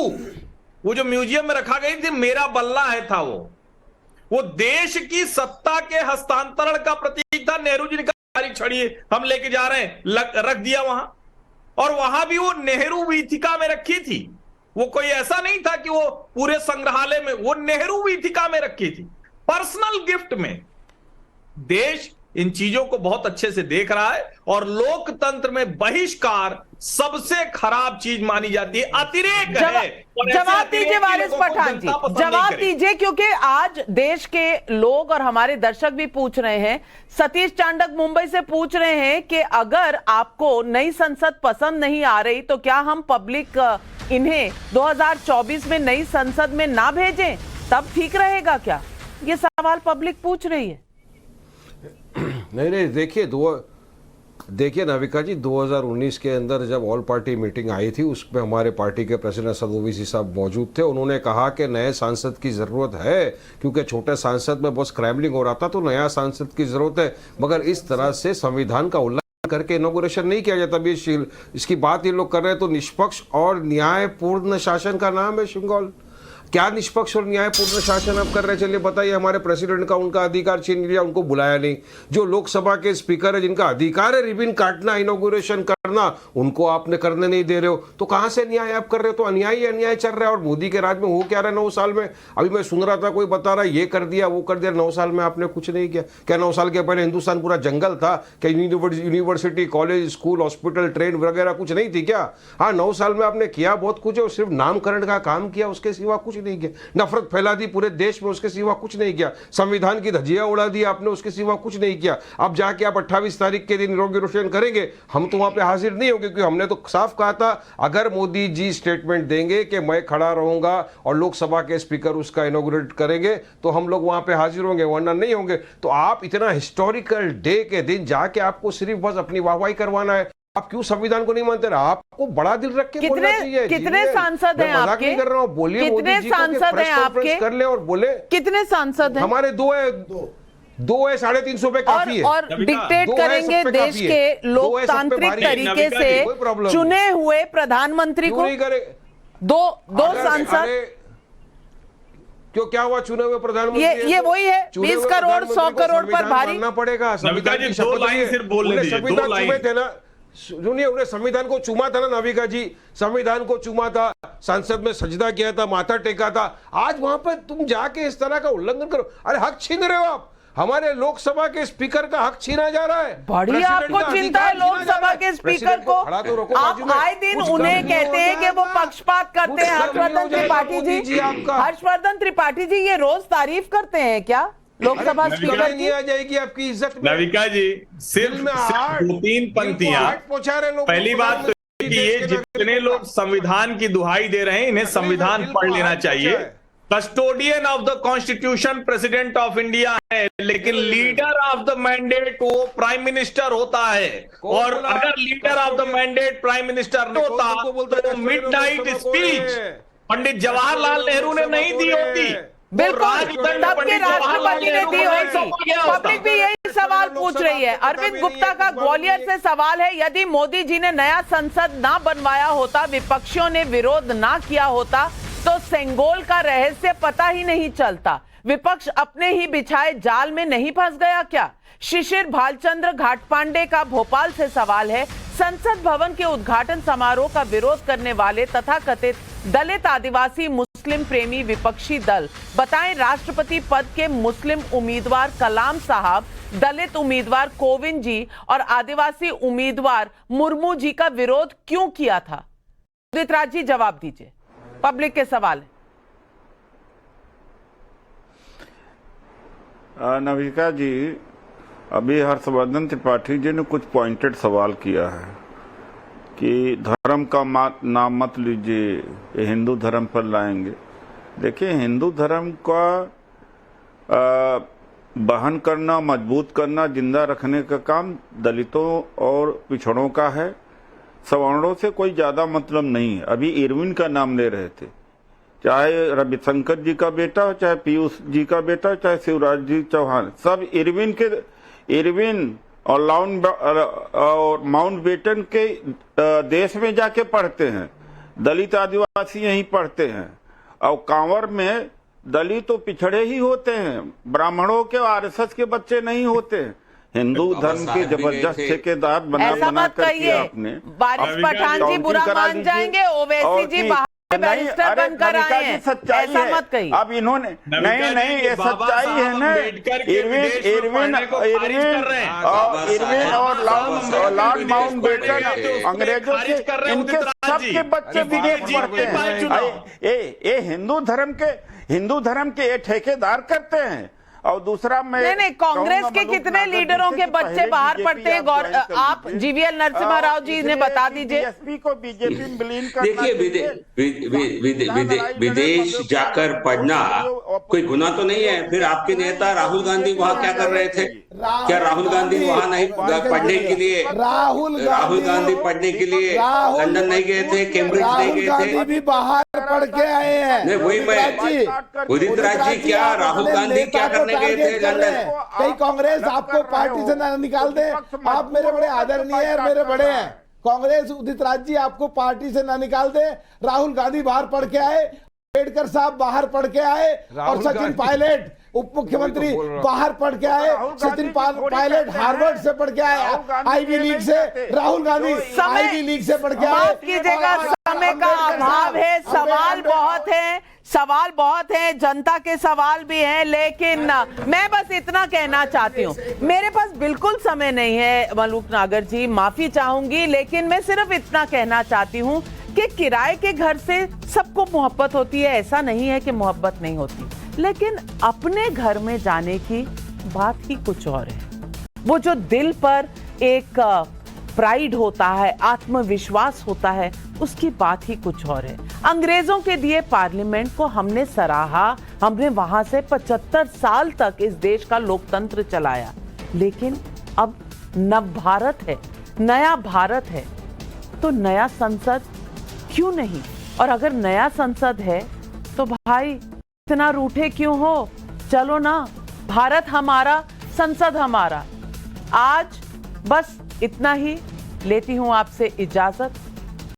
वो जो म्यूजियम में रखा गई थी, मेरा बल्ला है था, वो देश की सत्ता के हस्तांतरण का प्रतीक था। नेहरू जी ने कहा छड़ी हम लेके जा रहे हैं, रख दिया वहां, और वहां भी वो नेहरू वीथिका में रखी थी। वो कोई ऐसा नहीं था कि वो पूरे संग्रहालय में, वो नेहरू वीथिका में रखी थी, पर्सनल गिफ्ट में। देश इन चीजों को बहुत अच्छे से देख रहा है, और लोकतंत्र में बहिष्कार सबसे खराब चीज मानी जाती है, अतिरेक है। जवाब दीजिए वारिस पठान जी, जवाब दीजिए, क्योंकि आज देश के लोग और हमारे दर्शक भी पूछ रहे हैं। सतीश चांडक मुंबई से पूछ रहे हैं कि अगर आपको नई संसद पसंद नहीं आ रही तो क्या हम पब्लिक इन्हें 2024 में नई संसद में ना भेजें, तब ठीक रहेगा क्या? ये सवाल पब्लिक पूछ रही है। नहीं, देखिए नाविका जी, 2019 के अंदर जब ऑल पार्टी मीटिंग आई थी, उसमें हमारे पार्टी के प्रेसिडेंट असद ओवैसी साहब मौजूद थे। उन्होंने कहा कि नए सांसद की ज़रूरत है, क्योंकि छोटे सांसद में बहुत स्क्रैम्बलिंग हो रहा था, तो नया सांसद की ज़रूरत है। मगर इस तरह से संविधान का उल्लंघन करके इनॉग्रेशन नहीं किया जाता। अभी इसकी बात ये लोग कर रहे हैं, तो निष्पक्ष और न्यायपूर्ण शासन का नाम है शिंगोल। क्या निष्पक्ष और न्यायपूर्ण शासन आप कर रहे हैं? चलिए बताइए। हमारे प्रेसिडेंट का उनका अधिकार छीन लिया, उनको बुलाया नहीं। जो लोकसभा के स्पीकर है, जिनका अधिकार है रिबन काटना, इनॉग्रेशन करना, उनको आपने करने नहीं दे रहे हो, तो कहां से न्याय आप कर रहे हो? तो अन्याय चल रहा है। और मोदी के राज में हो क्या रहा है 9 साल में? अभी मैं सुन रहा था, कोई बता रहा है ये कर दिया वो कर दिया। 9 साल में आपने कुछ नहीं किया। क्या 9 साल के पहले हिंदुस्तान पूरा जंगल था? क्या university, college, school, hospital, train वगैरह कुछ नहीं थी क्या? हाँ, 9 साल में आपने किया बहुत कुछ है, सिर्फ नामकरण का काम किया, उसके सिवा कुछ नहीं किया। नफरत फैला दी पूरे देश में, उसके सिवा कुछ नहीं किया। संविधान की धज्जियां उड़ा दी आपने, उसके सिवा कुछ नहीं किया। अब जाके आप 28 तारीख के दिन इनॉग्रेशन करेंगे, हम तो वहां पे हाजिर नहीं होंगे, क्योंकि हमने तो साफ कहा था अगर मोदी जी स्टेटमेंट देंगे कि मैं खड़ा रहूंगा और लोकसभा के स्पीकर उसका इनॉग्रेट करेंगे, तो हम लोग वहां पे हाजिर होंगे, वरना नहीं होंगे। तो आप इतना हिस्टोरिकल डे के दिन जाके आपको सिर्फ बस अपनी वाहवाही करवाना है। आप क्यों संविधान को नहीं मानते? आपको बड़ा दिल रख के बोलना चाहिए। कितने सांसद हैं आपके? नहीं कर रहा हूं, बोलिए। कितने सांसद हैं आपके? कर ले और बोले। कितने सांसद हैं? हमारे 2 है, 350 पे काफी है। और डिक्टेट करेंगे देश के लोकतांत्रिक तरीके से चुने हुए प्रधानमंत्री को? दो सांसद क्यों? क्या हुआ चुने हुए प्रधानमंत्री? ये वही है, 20 करोड़ 100 करोड़ पर भारी मानना पड़ेगा। संविधान की शपथ थे ना, सुनिए, उन्हें संविधान को चूमा था ना नाविका जी, संविधान को चूमा था, संसद में सजदा किया था, माथा टेका था। आज वहां पर तुम जाके इस तरह का उल्लंघन करो। अरे हक छीन रहे हो आप, हमारे लोकसभा के स्पीकर का हक छीना जा रहा है। बड़ी आपको चिंता है लोकसभा के स्पीकर को? आप आए दिन उन्हें कहते हैं कि वो पक्षपात करते हैं। हर्षवर्धन त्रिपाठी जी ये रोज तारीफ करते हैं क्या लोकसभा स्पीकर की? आ जाएगी आपकी इज्जत में। नाविका जी, सिर्फ 2-3 पंक्तियां। पहली बात तो ये, जितने लोग संविधान की दुहाई दे रहे हैं, इन्हें संविधान पढ़ लेना चाहिए। Custodian of the constitution president of India है, लेकिन लीडर ऑफ द मैंडेट वो प्राइम मिनिस्टर होता है। और अगर leader of the mandate prime minister होता तो मिडनाइट स्पीच पंडित जवाहरलाल नेहरू ने नहीं दी होती। बिल्कुल, तब के राष्ट्रपति ने दी होगी। पब्लिक भी यही सवाल पूछ रही है। अरविंद गुप्ता का ग्वालियर से सवाल है, यदि मोदी जी ने नया संसद ना बनवाया होता, विपक्षियों ने विरोध ना किया होता, तो सेंगोल का रहस्य पता ही नहीं चलता। विपक्ष अपने ही बिछाए जाल में नहीं फंस गया क्या? शिशिर भालचंद्र घाटपांडे का भोपाल से सवाल है, संसद भवन के उद्घाटन समारोह का विरोध करने वाले तथाकथित दलित आदिवासी मुस्लिम प्रेमी विपक्षी दल बताएं, राष्ट्रपति पद के मुस्लिम उम्मीदवार कलाम साहब, दलित उम्मीदवार कोविंद जी और आदिवासी उम्मीदवार मुर्मू जी का विरोध क्यों किया था? उदित राज जी जवाब दीजिए, पब्लिक के सवाल है। नविका जी, अभी हर्षवर्धन त्रिपाठी जी ने कुछ पॉइंटेड सवाल किया है कि धर्म का नाम मत लीजिए, ये हिंदू धर्म पर लाएंगे। देखिए, हिंदू धर्म का बहन करना, मजबूत करना, जिंदा रखने का काम दलितों और पिछड़ों का है। सवर्णों से कोई ज्यादा मतलब नहीं है। अभी इरविन का नाम ले रहे थे, चाहे रविशंकर जी का बेटा हो, चाहे पीयूष जी का बेटा हो, चाहे शिवराज जी चौहान, सब इरविन और माउंटबेटन के देश में जाके पढ़ते हैं। दलित आदिवासी यहीं पढ़ते हैं। और कांवर में दलित तो पिछड़े ही होते हैं, ब्राह्मणों के आरएसएस के बच्चे नहीं होते हैं। हिंदू धर्म के जबरदस्त ठेकेदार बना करके आपने बारिश पठान जी बुरा मान जाएंगे, ओवैसी जी बैरिस्टर बनकर आए हैं, ऐसा मत कहिए। अब इन्होंने नहीं ये सच्चाई है ना। इरविन और लॉर्ड माउंटबेटन अंग्रेजों के, इनके सबके बच्चे विदेश पढ़ते हैं। ये हिंदू धर्म के ये ठेकेदार करते हैं। और दूसरा नहीं, कांग्रेस के कितने लीडरों के बच्चे बाहर पढ़ते हैं? आप जीवीएल नरसिम्हा राव जी ने बता दीजिए। बीएसपी को बीजेपी में विलीन करना। देखिए, विदेश जाकर पढ़ना कोई गुनाह तो नहीं है। फिर आपके नेता राहुल गांधी वहाँ क्या कर रहे थे? क्या राहुल गांधी वहाँ नहीं पढ़ने के लिए? राहुल गांधी पढ़ने के लिए लंदन नहीं गए थे, कैम्ब्रिज नहीं गए थे? भी बाहर पढ़ के आए हैं। नहीं, वही मैं उदित राज जी, क्या राहुल गांधी क्या करने गए थे लंदन? कहीं कांग्रेस आपको पार्टी से ना निकाल दे। आप मेरे बड़े आदरणीय हैं, मेरे बड़े हैं। कांग्रेस उदित राज जी आपको पार्टी से ना निकाल दे। राहुल गांधी बाहर पढ़ के आए, अम्बेडकर साहब बाहर पढ़ के आए, और सचिन पायलट उप मुख्यमंत्री बाहर पढ़ के आए। सचिन पायलट हार्वर्ड से पढ़ के आए, आईवी लीग से। राहुल गांधी आईवी लीग से पढ़ के आए। माफ कीजिएगा, समय का अभाव है। सवाल बहुत हैं, जनता के सवाल भी हैं, लेकिन मैं बस इतना कहना चाहती हूँ, मेरे पास बिल्कुल समय नहीं है मलूक नागर जी, माफी चाहूंगी, लेकिन मैं सिर्फ इतना कहना चाहती हूँ कि किराए के घर से सबको मोहब्बत होती है, ऐसा नहीं है कि मोहब्बत नहीं होती, लेकिन अपने घर में जाने की बात ही कुछ और है। वो जो दिल पर एक प्राइड होता है, आत्मविश्वास होता है, उसकी बात ही कुछ और है। अंग्रेजों के दिए पार्लियामेंट को हमने सराहा, हमने वहां से 75 साल तक इस देश का लोकतंत्र चलाया, लेकिन अब नव भारत है, नया भारत है, तो नया संसद क्यों नहीं? और अगर नया संसद है तो भाई इतना रूठे क्यों हो? चलो ना, भारत हमारा, संसद हमारा। आज बस इतना ही, लेती हूं आपसे इजाजत।